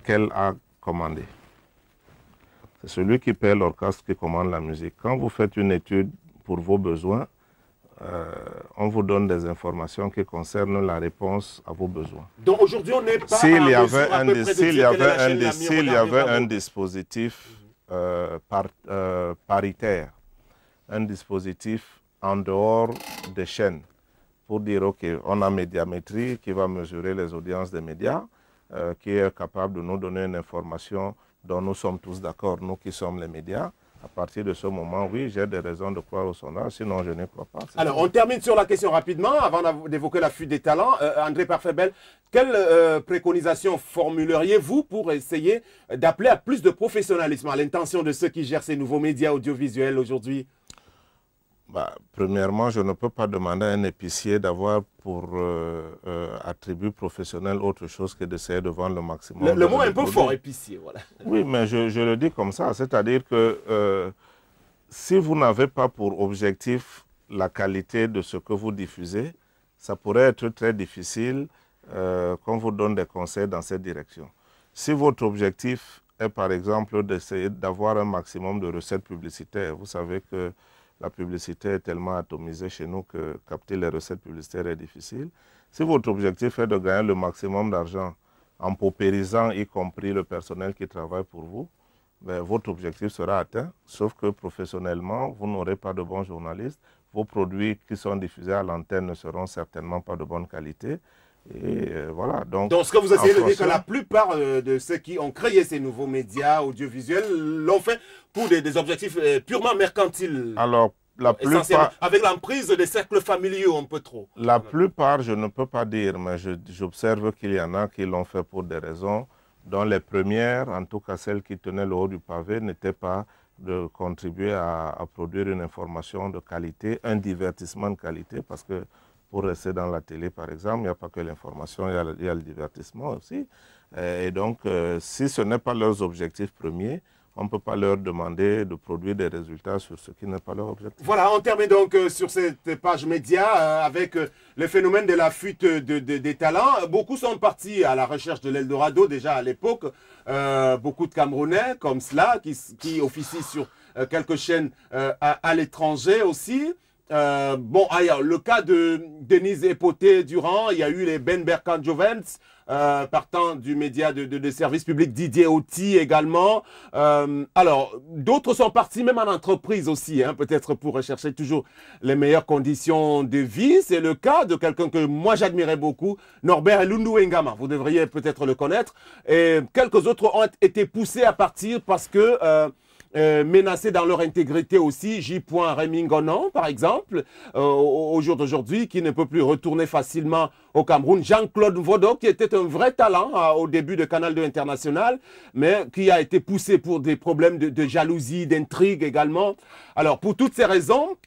qu'elle a commandée. C'est celui qui paie l'orchestre qui commande la musique. Quand vous faites une étude pour vos besoins, on vous donne des informations qui concernent la réponse à vos besoins. Donc aujourd'hui, on n'est pas... S'il y avait un dispositif paritaire, un dispositif en dehors des chaînes, pour dire, OK, on a Médiamétrie qui va mesurer les audiences des médias, qui est capable de nous donner une information dont nous sommes tous d'accord, nous qui sommes les médias. À partir de ce moment, oui, j'ai des raisons de croire au sondage, sinon je ne crois pas. Alors, on termine sur la question rapidement, avant d'évoquer la fuite des talents. André Parfait-Bel, quelle préconisation formuleriez-vous pour essayer d'appeler à plus de professionnalisme à l'intention de ceux qui gèrent ces nouveaux médias audiovisuels aujourd'hui? Premièrement, je ne peux pas demander à un épicier d'avoir pour attribut professionnel autre chose que d'essayer de vendre le maximum. Le mot est un peu fort, épicier, voilà. Oui, mais je le dis comme ça, c'est-à-dire que si vous n'avez pas pour objectif la qualité de ce que vous diffusez, ça pourrait être très difficile qu'on vous donne des conseils dans cette direction. Si votre objectif est par exemple d'essayer d'avoir un maximum de recettes publicitaires, vous savez que la publicité est tellement atomisée chez nous que capter les recettes publicitaires est difficile. Si votre objectif est de gagner le maximum d'argent en paupérisant y compris le personnel qui travaille pour vous, ben, votre objectif sera atteint, sauf que professionnellement, vous n'aurez pas de bons journalistes. Vos produits qui sont diffusés à l'antenne ne seront certainement pas de bonne qualité. Et voilà. Donc, ce que vous essayez de dire, que la plupart de ceux qui ont créé ces nouveaux médias audiovisuels l'ont fait pour des objectifs purement mercantiles. Alors, la plupart... Avec l'emprise des cercles familiaux, un peu trop. La plupart, je ne peux pas dire, mais j'observe qu'il y en a qui l'ont fait pour des raisons dont les premières, en tout cas celles qui tenaient le haut du pavé, n'étaient pas de contribuer à produire une information de qualité, un divertissement de qualité, parce que pour rester dans la télé, par exemple, il n'y a pas que l'information, il y a le divertissement aussi. Et donc, si ce n'est pas leurs objectifs premiers, on ne peut pas leur demander de produire des résultats sur ce qui n'est pas leur objectif. Voilà, on termine donc sur cette page média avec le phénomène de la fuite des talents. Beaucoup sont partis à la recherche de l'Eldorado déjà à l'époque. Beaucoup de Camerounais comme cela qui officient sur quelques chaînes à l'étranger aussi. Bon, ailleurs, le cas de Denise Epoté-Durand, il y a eu les Ben Berkan Jovens, partant du média de service public Didier Oti également. Alors, d'autres sont partis même en entreprise aussi, hein, peut-être pour rechercher toujours les meilleures conditions de vie. C'est le cas de quelqu'un que moi j'admirais beaucoup, Norbert Elundu Ngama. Vous devriez peut-être le connaître. Et quelques autres ont été poussés à partir parce que... menacés dans leur intégrité aussi, J. Rémy Ngonon, par exemple, au jour d'aujourd'hui, qui ne peut plus retourner facilement au Cameroun. Jean-Claude Vodo, qui était un vrai talent au début de Canal 2 International, mais qui a été poussé pour des problèmes de jalousie, d'intrigue également. Alors, pour toutes ces raisons,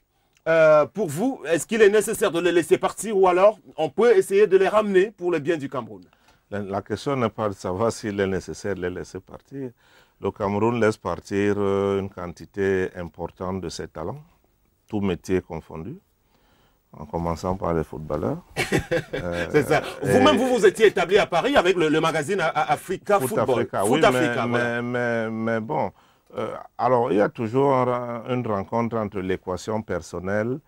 Pour vous, est-ce qu'il est nécessaire de les laisser partir ou alors on peut essayer de les ramener pour le bien du Cameroun? La question n'est pas de savoir s'il est nécessaire de les laisser partir. Le Cameroun laisse partir une quantité importante de ses talents, tous métiers confondus, en commençant par les footballeurs. C'est ça. Vous-même, vous étiez établi à Paris avec le magazine Africa Football. Africa, oui, mais bon, alors il y a toujours une rencontre entre l'équation personnelle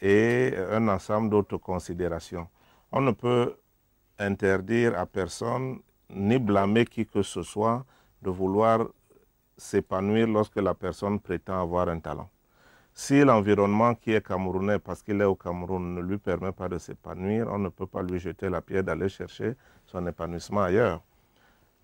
et un ensemble d'autres considérations. On ne peut interdire à personne, ni blâmer qui que ce soit, de vouloir s'épanouir lorsque la personne prétend avoir un talent. Si l'environnement qui est camerounais, parce qu'il est au Cameroun, ne lui permet pas de s'épanouir, on ne peut pas lui jeter la pierre d'aller chercher son épanouissement ailleurs.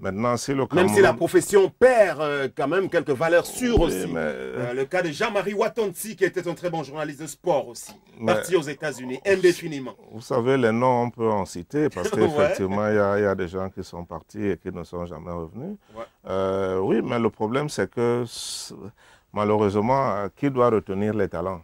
Maintenant, si le Cameroun... Même si la profession perd quand même quelques valeurs sûres aussi. Le cas de Jean-Marie Watonti, qui était un très bon journaliste de sport aussi, parti aux États-Unis indéfiniment. Vous savez, les noms, on peut en citer, parce qu'effectivement, il y a des gens qui sont partis et qui ne sont jamais revenus. Ouais. Oui, mais le problème, c'est que... Malheureusement, qui doit retenir les talents?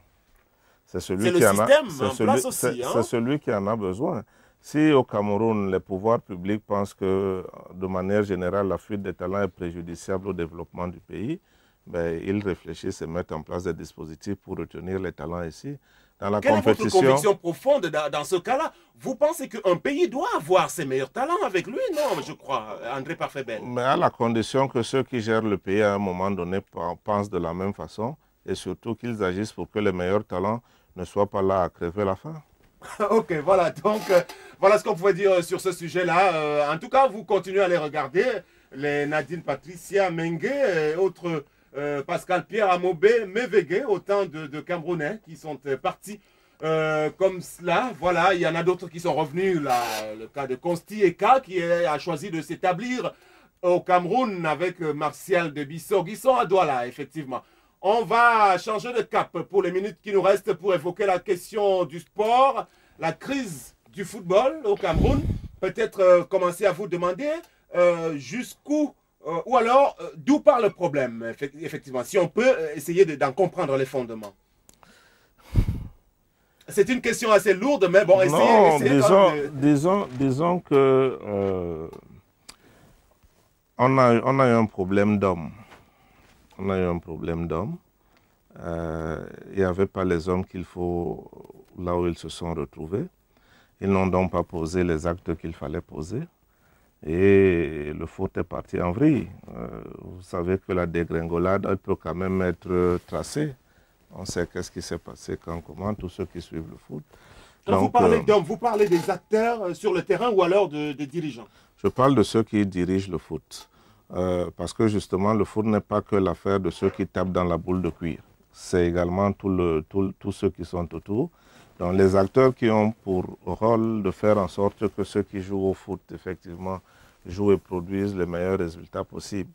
C'est celui qui en a. C'est celui qui en a besoin. Si au Cameroun, les pouvoirs publics pensent que, de manière générale, la fuite des talents est préjudiciable au développement du pays, ben, ils réfléchissent et mettent en place des dispositifs pour retenir les talents ici. Dans la compétition... Quelle est votre conviction profonde dans ce cas-là? Vous pensez qu'un pays doit avoir ses meilleurs talents avec lui? Non, je crois, André Parfait-Bel. Mais à la condition que ceux qui gèrent le pays à un moment donné pensent de la même façon et surtout qu'ils agissent pour que les meilleurs talents ne soient pas là à crever la faim. Ok, voilà, donc voilà ce qu'on pouvait dire sur ce sujet-là. En tout cas, vous continuez à les regarder, les Nadine Patricia Mengue et autres... Pascal Pierre Amobé, Mévégué, autant de Camerounais qui sont partis comme cela. Voilà, il y en a d'autres qui sont revenus. Là, le cas de Consti Eka qui a choisi de s'établir au Cameroun avec Martial de Bissau. Ils sont à Douala, effectivement. On va changer de cap pour les minutes qui nous restent pour évoquer la question du sport, la crise du football au Cameroun. Peut-être commencer à vous demander jusqu'où... ou alors, d'où part le problème, effectivement, si on peut essayer d'en comprendre les fondements. C'est une question assez lourde, mais bon, disons que on a eu un problème d'hommes. On a eu un problème d'hommes. Il n'y avait pas les hommes qu'il faut là où ils se sont retrouvés. Ils n'ont donc pas posé les actes qu'il fallait poser. Et le foot est parti en vrille. Vous savez que la dégringolade, elle peut quand même être tracée. On sait qu'est-ce qui s'est passé, quand, comment, tous ceux qui suivent le foot. Quand donc, vous parlez d'hommes, vous parlez des acteurs sur le terrain ou alors des dirigeants? Je parle de ceux qui dirigent le foot. Parce que justement, le foot n'est pas que l'affaire de ceux qui tapent dans la boule de cuir. C'est également tous ceux qui sont autour. Donc les acteurs qui ont pour rôle de faire en sorte que ceux qui jouent au foot, effectivement, jouent et produisent les meilleurs résultats possibles.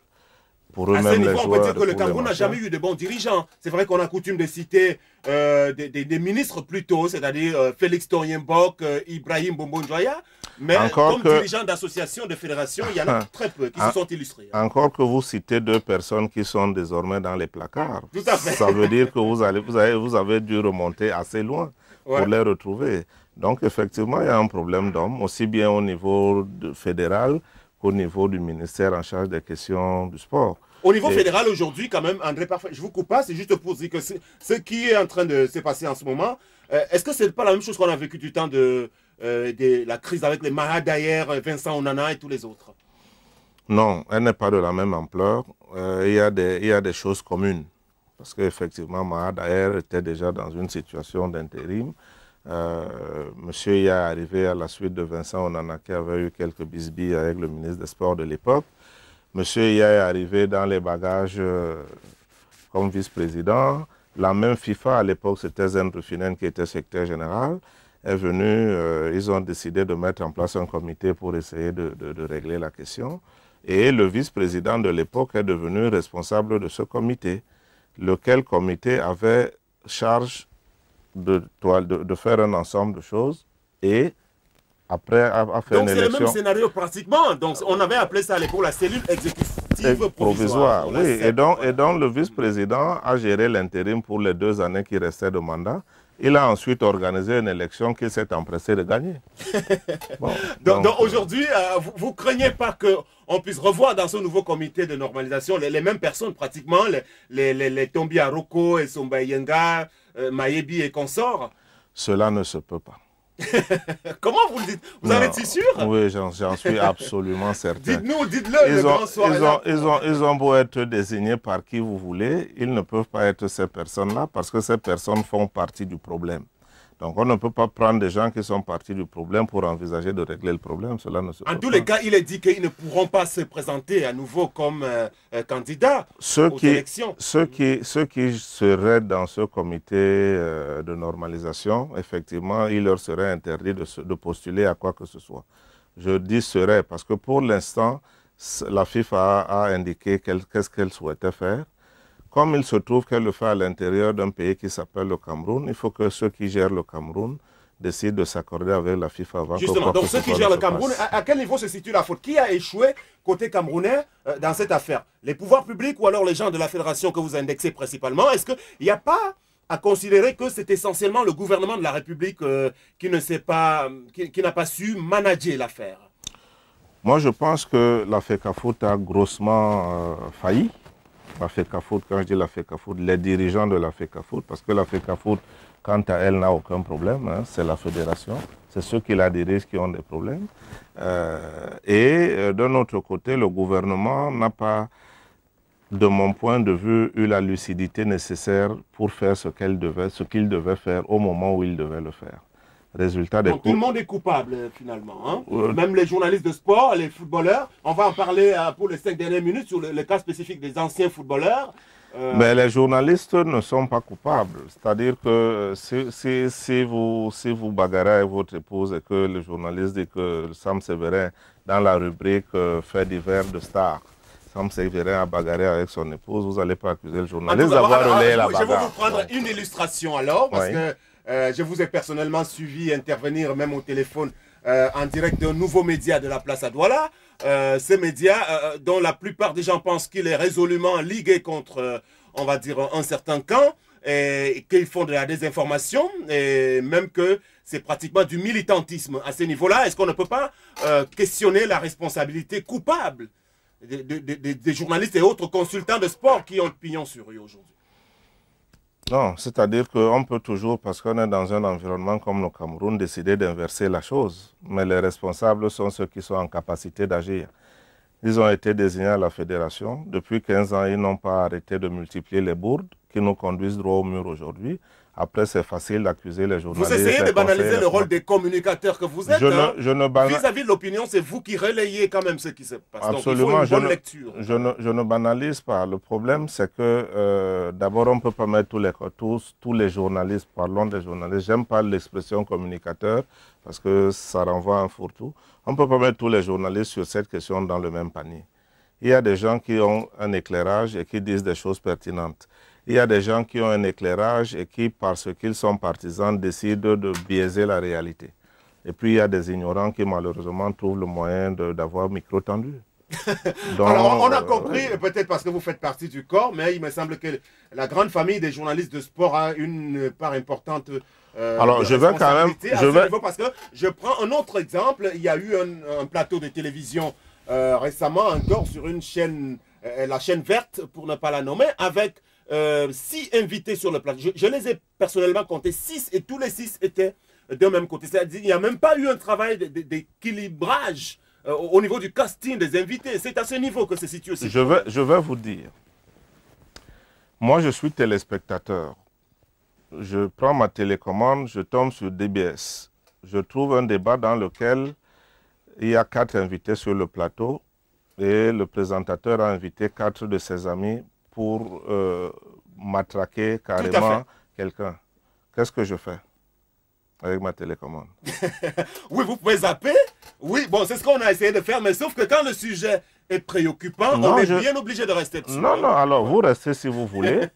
Pour eux-mêmes, les joueurs, on peut dire que le Cameroun n'a jamais eu de bons dirigeants. C'est vrai qu'on a coutume de citer des ministres plutôt, c'est-à-dire Félix Torienbok, Ibrahim Bombonjoya, mais comme dirigeants d'associations, de fédérations, il y en a très peu qui se sont illustrés. Encore que vous citez deux personnes qui sont désormais dans les placards. Tout à fait. Ça veut dire que vous avez dû remonter assez loin pour les retrouver. Donc effectivement, il y a un problème d'hommes, aussi bien au niveau fédéral qu'au niveau du ministère en charge des questions du sport. Au niveau fédéral aujourd'hui, quand même, André Parfait, je vous coupe pas, c'est juste pour dire que ce qui est en train de se passer en ce moment, est-ce que c'est pas la même chose qu'on a vécu du temps de la crise avec les Maha Dayer, Vincent Onana et tous les autres? Non, elle n'est pas de la même ampleur. Il y a des choses communes. Parce qu'effectivement, Maha Dayer était déjà dans une situation d'intérim. Monsieur y est arrivé à la suite de Vincent Onana qui avait eu quelques bisbilles avec le ministre des Sports de l'époque. Monsieur y est arrivé dans les bagages comme vice-président. La même FIFA, à l'époque, c'était Zen Rufinen qui était secrétaire général, est venu, ils ont décidé de mettre en place un comité pour essayer de régler la question. Et le vice-président de l'époque est devenu responsable de ce comité, lequel comité avait charge de faire un ensemble de choses et après a fait une élection. Donc c'est le même scénario pratiquement. Donc on avait appelé ça à l'époque la cellule exécutive provisoire. Oui, et donc le vice-président a géré l'intérim pour les 2 années qui restaient de mandat. Il a ensuite organisé une élection qu'il s'est empressé de gagner. Bon, donc aujourd'hui, vous ne craignez pas qu'on puisse revoir dans ce nouveau comité de normalisation les mêmes personnes pratiquement, les Tombi Aroko et Somba Yenga, Mayebi et consorts? Cela ne se peut pas. Comment vous le dites? Vous en êtes si sûr? Oui, j'en suis absolument certain. Dites-nous, dites-le, le grand soir. Ils ont beau être désignés par qui vous voulez, ils ne peuvent pas être ces personnes-là parce que ces personnes font partie du problème. Donc on ne peut pas prendre des gens qui sont partis du problème pour envisager de régler le problème. Cela ne se peut pas. En tous les cas, il est dit qu'ils ne pourront pas se présenter à nouveau comme candidats aux élections. Ceux qui seraient dans ce comité de normalisation, effectivement, il leur serait interdit de postuler à quoi que ce soit. Je dis serait parce que pour l'instant, la FIFA a indiqué qu'est-ce qu'elle souhaitait faire. Comme il se trouve qu'elle le fait à l'intérieur d'un pays qui s'appelle le Cameroun, il faut que ceux qui gèrent le Cameroun décident de s'accorder avec la FIFA avant. Justement, donc ceux qui gèrent le Cameroun, à quel niveau se situe la faute? Qui a échoué côté camerounais dans cette affaire? Les pouvoirs publics ou alors les gens de la fédération que vous indexez principalement? Est-ce qu'il n'y a pas à considérer que c'est essentiellement le gouvernement de la République qui n'a pas su manager l'affaire? Moi, je pense que la FECAFOOT a grossement failli. La FECAFOOT, quand je dis la FECAFOOT, les dirigeants de la FECAFOOT, parce que la FECAFOOT, quant à elle, n'a aucun problème, hein, c'est la fédération, c'est ceux qui la dirigent qui ont des problèmes. D'un autre côté, le gouvernement n'a pas, de mon point de vue, eu la lucidité nécessaire pour faire ce qu'il devait faire au moment où il devait le faire. Résultat des Donc tout le monde est coupable finalement, hein? Même les journalistes de sport, les footballeurs. On va en parler pour les 5 dernières minutes sur le cas spécifique des anciens footballeurs. Mais les journalistes ne sont pas coupables. C'est-à-dire que si vous bagarrez avec votre épouse et que le journaliste dit que Sam Sévérin, dans la rubrique fait divers de stars, Sam Sévérin a bagarré avec son épouse, vous n'allez pas accuser le journaliste d'avoir relayé la bagarre. Je vais vous prendre une illustration alors, parce que je vous ai personnellement suivi intervenir même au téléphone en direct d'un nouveau média de la place à Douala. Ces médias dont la plupart des gens pensent qu'il est résolument ligué contre, on va dire, un certain camp et qu'ils font de la désinformation et même que c'est pratiquement du militantisme à ce niveau-là. Est-ce qu'on ne peut pas questionner la responsabilité coupable des journalistes et autres consultants de sport qui ont le pignon sur eux aujourd'hui? Non, c'est-à-dire qu'on peut toujours, parce qu'on est dans un environnement comme le Cameroun, décider d'inverser la chose. Mais les responsables sont ceux qui sont en capacité d'agir. Ils ont été désignés à la fédération. Depuis 15 ans, ils n'ont pas arrêté de multiplier les bourdes qui nous conduisent droit au mur aujourd'hui. Après, c'est facile d'accuser les journalistes. Vous essayez de banaliser le rôle des communicateurs que vous êtes. Vis-à-vis de l'opinion, c'est vous qui relayez quand même ce qui se passe. Absolument. Donc, il faut une bonne lecture. Je ne banalise pas. Le problème, c'est que d'abord, on ne peut pas mettre tous les journalistes, parlons des journalistes. J'aime pas l'expression communicateur parce que ça renvoie à un fourre-tout. On ne peut pas mettre tous les journalistes sur cette question dans le même panier. Il y a des gens qui ont un éclairage et qui disent des choses pertinentes. Il y a des gens qui ont un éclairage et qui, parce qu'ils sont partisans, décident de biaiser la réalité. Et puis, il y a des ignorants qui, malheureusement, trouvent le moyen d'avoir micro tendu. Donc, alors, on a compris, peut-être parce que vous faites partie du corps, mais il me semble que la grande famille des journalistes de sport a une part importante. Alors, je vais quand même... Parce que je prends un autre exemple. Il y a eu un plateau de télévision récemment, encore sur une chaîne, la chaîne verte, pour ne pas la nommer, avec 6 invités sur le plateau. Je les ai personnellement comptés 6 et tous les 6 étaient d'un même côté. C'est-à-dire qu'il n'y a même pas eu un travail d'équilibrage au niveau du casting des invités. C'est à ce niveau que se situe aussi. Je vais vous dire. Moi, je suis téléspectateur. Je prends ma télécommande, je tombe sur DBS. Je trouve un débat dans lequel il y a 4 invités sur le plateau et le présentateur a invité 4 de ses amis pour matraquer carrément quelqu'un. Qu'est-ce que je fais avec ma télécommande? Oui, vous pouvez zapper. Oui, bon, c'est ce qu'on a essayé de faire, mais sauf que quand le sujet est préoccupant, on est bien obligé de rester dessus. Non, non, alors vous restez si vous voulez.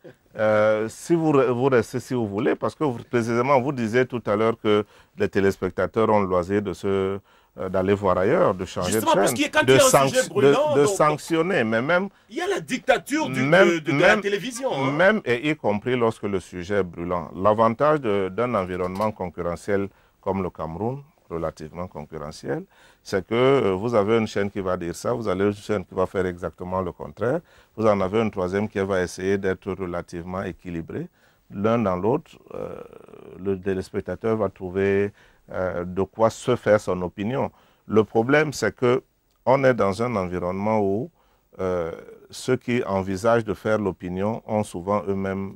Si vous restez si vous voulez, parce que précisément, vous disiez tout à l'heure que les téléspectateurs ont le loisir de se d'aller voir ailleurs, de changer justement, de parce chaîne, quand il y a un sujet brûlant, de sanctionner, mais même... Il y a la dictature de la télévision. Hein. Même, et y compris lorsque le sujet est brûlant. L'avantage d'un environnement concurrentiel comme le Cameroun, relativement concurrentiel, c'est que vous avez une chaîne qui va dire ça, vous avez une chaîne qui va faire exactement le contraire, vous en avez une troisième qui va essayer d'être relativement équilibrée. L'un dans l'autre, le téléspectateur va trouver de quoi se faire son opinion. Le problème, c'est qu'on est dans un environnement où ceux qui envisagent de faire l'opinion ont souvent eux-mêmes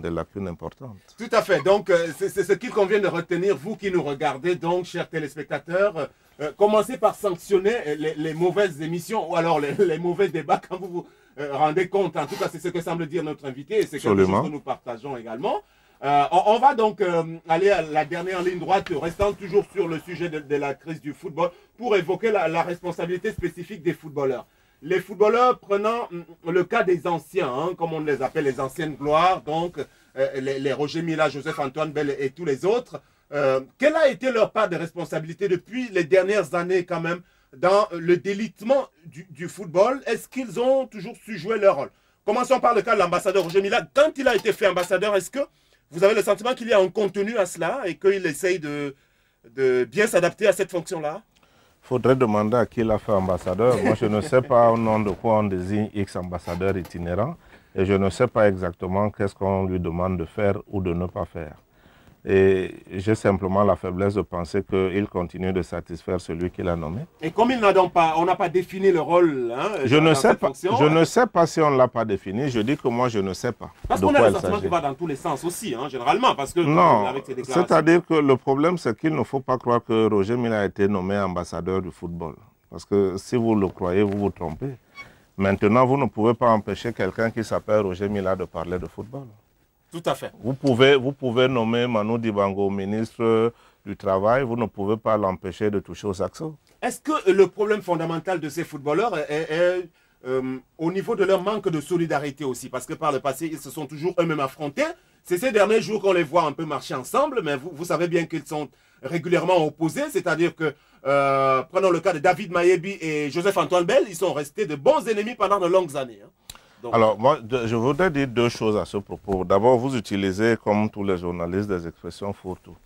des lacunes importantes. Tout à fait. Donc, c'est ce qu'il convient de retenir, vous qui nous regardez, donc, chers téléspectateurs. Commencez par sanctionner les mauvaises émissions ou alors les mauvais débats quand vous vous rendez compte. En tout cas, c'est ce que semble dire notre invité et c'est quelque chose que nous partageons également. On va donc aller à la dernière ligne droite, restant toujours sur le sujet de la crise du football, pour évoquer la responsabilité spécifique des footballeurs. Les footballeurs, prenant le cas des anciens, hein, comme on les appelle les anciennes gloires, donc les Roger Mila, Joseph-Antoine Bell et tous les autres, quelle a été leur part de responsabilité depuis les dernières années quand même dans le délitement du football? Est-ce qu'ils ont toujours su jouer leur rôle? Commençons par le cas de l'ambassadeur Roger Mila. Quand il a été fait ambassadeur, est-ce que vous avez le sentiment qu'il y a un contenu à cela et qu'il essaye de bien s'adapter à cette fonction-là? Il faudrait demander à qui l'a fait ambassadeur. Moi, je ne sais pas au nom de quoi on désigne X ambassadeur itinérant et je ne sais pas exactement qu'est-ce qu'on lui demande de faire ou de ne pas faire. Et j'ai simplement la faiblesse de penser qu'il continue de satisfaire celui qui l'a nommé. Et comme il n'a donc pas, on n'a pas défini le rôle, hein, je ne sais pas si on ne l'a pas défini. Je dis que moi, je ne sais pas. Parce qu'on a le sentiment qu'il va dans tous les sens aussi, hein, généralement. Parce que non, c'est-à-dire que le problème, c'est qu'il ne faut pas croire que Roger Mila a été nommé ambassadeur du football. Parce que si vous le croyez, vous vous trompez. Maintenant, vous ne pouvez pas empêcher quelqu'un qui s'appelle Roger Mila de parler de football. Tout à fait. Vous pouvez nommer Manu Dibango ministre du Travail, vous ne pouvez pas l'empêcher de toucher au saxo. Est-ce que le problème fondamental de ces footballeurs est au niveau de leur manque de solidarité aussi? Parce que par le passé, ils se sont toujours eux-mêmes affrontés. C'est ces derniers jours qu'on les voit un peu marcher ensemble, mais vous savez bien qu'ils sont régulièrement opposés. C'est-à-dire que, prenons le cas de David Mayebi et Joseph-Antoine Bell, ils sont restés de bons ennemis pendant de longues années. Hein. Donc, alors, moi, je voudrais dire deux choses à ce propos. D'abord, vous utilisez, comme tous les journalistes, des expressions fourre-tout.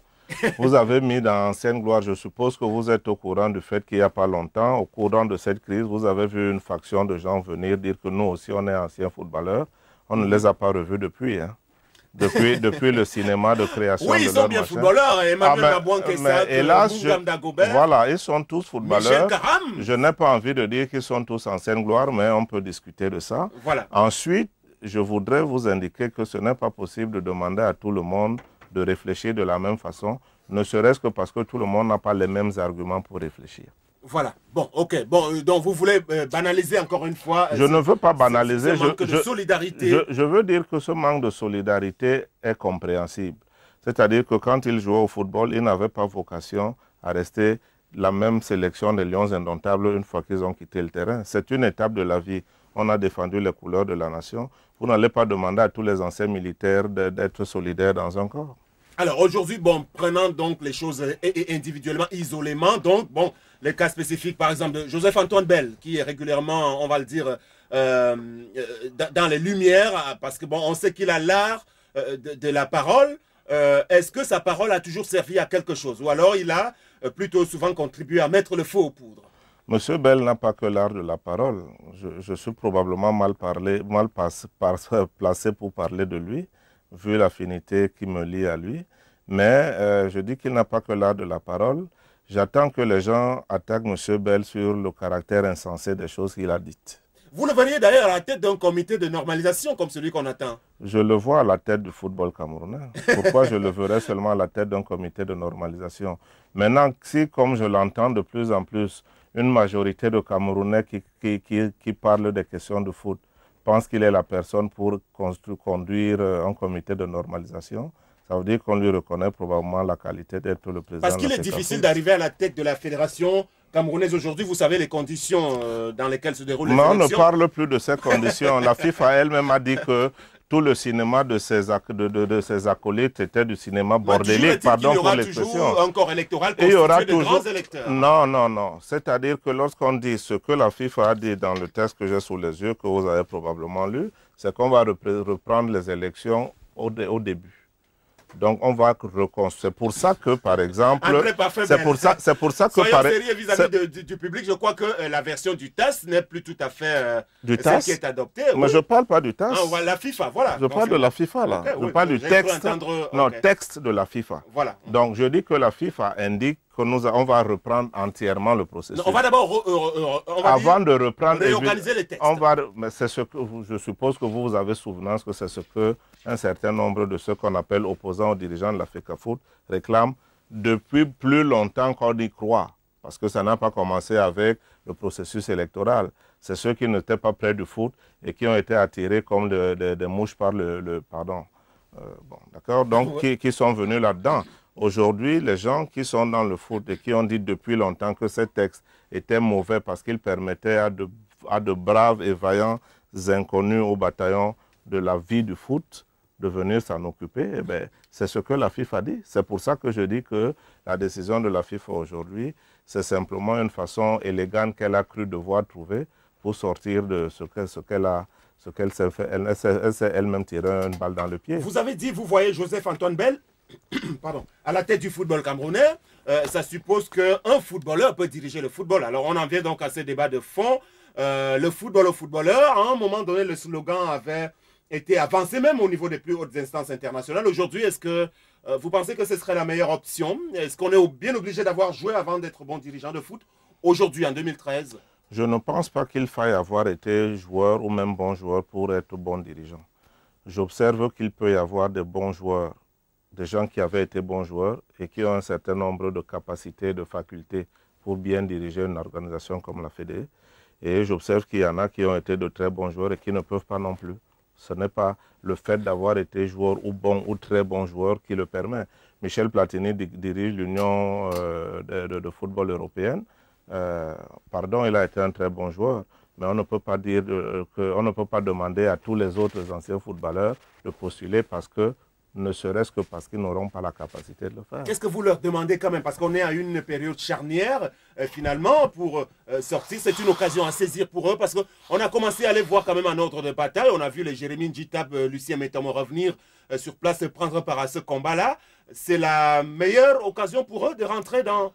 Vous avez mis dans Ancienne Gloire, je suppose que vous êtes au courant du fait qu'il n'y a pas longtemps, au courant de cette crise, vous avez vu une faction de gens venir dire que nous aussi, on est anciens footballeurs. On ne les a pas revus depuis, hein. Depuis le cinéma de création de leur machin. Oui, ils sont bien footballeurs. Emmanuel Mabouan-Kessat, Moungam Dagobert. Voilà, ils sont tous footballeurs. Michel Karam. Je n'ai pas envie de dire qu'ils sont tous ancienne gloire, mais on peut discuter de ça. Voilà. Ensuite, je voudrais vous indiquer que ce n'est pas possible de demander à tout le monde de réfléchir de la même façon, ne serait-ce que parce que tout le monde n'a pas les mêmes arguments pour réfléchir. Voilà. Bon, ok. Bon, donc vous voulez banaliser encore une fois. Je ne veux pas banaliser. Ce manque de solidarité. Je veux dire que ce manque de solidarité est compréhensible. C'est-à-dire que quand ils jouaient au football, ils n'avaient pas vocation à rester la même sélection des Lions indomptables une fois qu'ils ont quitté le terrain. C'est une étape de la vie. On a défendu les couleurs de la nation. Vous n'allez pas demander à tous les anciens militaires d'être solidaires dans un corps. Alors aujourd'hui, bon, prenant donc les choses individuellement, isolément, donc bon, les cas spécifiques, par exemple, de Joseph-Antoine Bell, qui est régulièrement, on va le dire, dans les lumières, parce que bon, on sait qu'il a l'art de la parole. Est-ce que sa parole a toujours servi à quelque chose? Ou alors il a plutôt souvent contribué à mettre le feu aux poudres? Monsieur Bell n'a pas que l'art de la parole. Je suis probablement mal placé pour parler de lui, vu l'affinité qui me lie à lui. Mais je dis qu'il n'a pas que l'art de la parole. J'attends que les gens attaquent M. Bell sur le caractère insensé des choses qu'il a dites. Vous le verriez d'ailleurs à la tête d'un comité de normalisation comme celui qu'on attend. Je le vois à la tête du football camerounais. Pourquoi je le verrais seulement à la tête d'un comité de normalisation? Maintenant, si, comme je l'entends de plus en plus, une majorité de Camerounais qui parlent des questions de foot pense qu'il est la personne pour conduire un comité de normalisation, ça veut dire qu'on lui reconnaît probablement la qualité d'être le président. Parce qu'il est difficile d'arriver à la tête de la fédération camerounaise aujourd'hui. Vous savez les conditions dans lesquelles se déroulent les élections. On ne parle plus de ces conditions. La FIFA elle-même a dit que tout le cinéma de ses acolytes était du cinéma bordélique, pardon pour l'expression. Il y aura toujours un corps électoral constitué de grands électeurs. Non, non, non. C'est-à-dire que lorsqu'on dit ce que la FIFA a dit dans le texte que j'ai sous les yeux, que vous avez probablement lu, c'est qu'on va reprendre les élections au début. Donc, on va reconstruire. C'est pour ça que, par exemple... C'est pour ça que... Soyons sérieux vis-à-vis du public. Je crois que la version du TAS n'est plus tout à fait celle qui est adoptée. Mais je ne parle pas du TAS. Ah, la FIFA, voilà. Je parle de la FIFA, là. Je parle du texte. Non, texte de la FIFA. Voilà. Donc, je dis que la FIFA indique qu'on va reprendre entièrement le processus. Non, on va d'abord... Avant de reprendre... réorganiser les textes. Mais c'est ce que... Je suppose que vous avez souvenance que c'est ce que un certain nombre de ceux qu'on appelle opposants aux dirigeants de la FECAFOOT réclament depuis plus longtemps qu'on y croit. Parce que ça n'a pas commencé avec le processus électoral. C'est ceux qui n'étaient pas près du foot et qui ont été attirés comme des mouches par pardon. Bon, d'accord. Donc, qui sont venus là-dedans. Aujourd'hui, les gens qui sont dans le foot et qui ont dit depuis longtemps que ces textes étaient mauvais parce qu'ils permettaient à de braves et vaillants inconnus au bataillon de la vie du foot de venir s'en occuper, eh bien, c'est ce que la FIFA dit. C'est pour ça que je dis que la décision de la FIFA aujourd'hui, c'est simplement une façon élégante qu'elle a cru devoir trouver pour sortir de ce qu'elle s'est fait. Elle s'est elle-même tiré une balle dans le pied. Vous avez dit, vous voyez Joseph-Antoine Bell pardon, à la tête du football camerounais. Ça suppose qu'un footballeur peut diriger le football. Alors on en vient donc à ce débat de fond. Le football au footballeur, à un moment donné, le slogan avait été avancé même au niveau des plus hautes instances internationales. Aujourd'hui, est-ce que vous pensez que ce serait la meilleure option? Est-ce qu'on est bien obligé d'avoir joué avant d'être bon dirigeant de foot aujourd'hui, en 2013? Je ne pense pas qu'il faille avoir été joueur ou même bon joueur pour être bon dirigeant. J'observe qu'il peut y avoir des bons joueurs, des gens qui avaient été bons joueurs et qui ont un certain nombre de capacités, de facultés pour bien diriger une organisation comme la Fédé. Et j'observe qu'il y en a qui ont été de très bons joueurs et qui ne peuvent pas non plus. Ce n'est pas le fait d'avoir été joueur ou bon ou très bon joueur qui le permet. Michel Platini dirige l'Union de football européenne. Pardon, il a été un très bon joueur, mais on ne peut pas dire on ne peut pas demander à tous les autres anciens footballeurs de postuler parce que ne serait-ce que parce qu'ils n'auront pas la capacité de le faire. Qu'est-ce que vous leur demandez quand même? Parce qu'on est à une période charnière, finalement, pour sortir. C'est une occasion à saisir pour eux, parce qu'on a commencé à les voir quand même en ordre de bataille. On a vu les Jérémy Njitab, Lucien Metamo revenir sur place et prendre part à ce combat-là. C'est la meilleure occasion pour eux de rentrer dans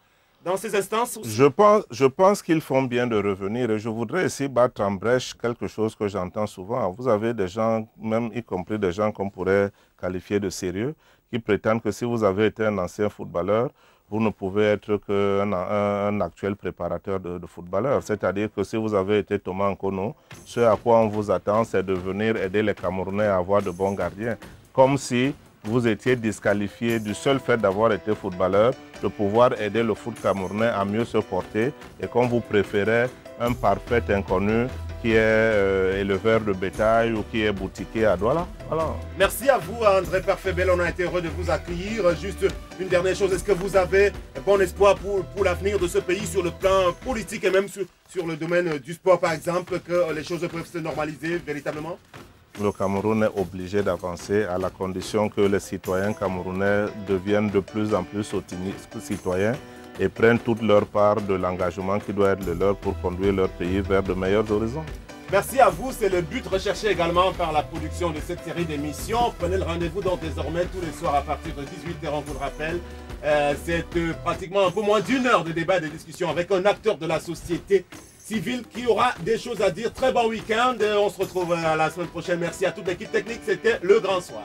ces instances aussi. Je pense qu'ils font bien de revenir et je voudrais ici battre en brèche quelque chose que j'entends souvent. Vous avez des gens, même y compris des gens qu'on pourrait qualifier de sérieux, qui prétendent que si vous avez été un ancien footballeur, vous ne pouvez être qu'un actuel préparateur de footballeur. C'est-à-dire que si vous avez été Thomas Nkono, ce à quoi on vous attend, c'est de venir aider les Camerounais à avoir de bons gardiens. Comme si vous étiez disqualifié du seul fait d'avoir été footballeur, de pouvoir aider le foot camerounais à mieux se porter et qu'on vous préférait un parfait inconnu qui est éleveur de bétail ou qui est boutiquier à Douala. Voilà. Merci à vous, André Perfebel. On a été heureux de vous accueillir. Juste une dernière chose, est-ce que vous avez bon espoir pour l'avenir de ce pays sur le plan politique et même sur le domaine du sport, par exemple, que les choses peuvent se normaliser véritablement? Le Cameroun est obligé d'avancer à la condition que les citoyens camerounais deviennent de plus en plus citoyens et prennent toute leur part de l'engagement qui doit être le leur pour conduire leur pays vers de meilleurs horizons. Merci à vous, c'est le but recherché également par la production de cette série d'émissions. Prenez le rendez-vous donc désormais tous les soirs à partir de 18h, on vous le rappelle. C'est pratiquement un peu moins d'une heure de débat et de discussion avec un acteur de la société civile qui aura des choses à dire. Très bon week-end, on se retrouve la semaine prochaine. Merci à toute l'équipe technique, c'était Le Grand Soir.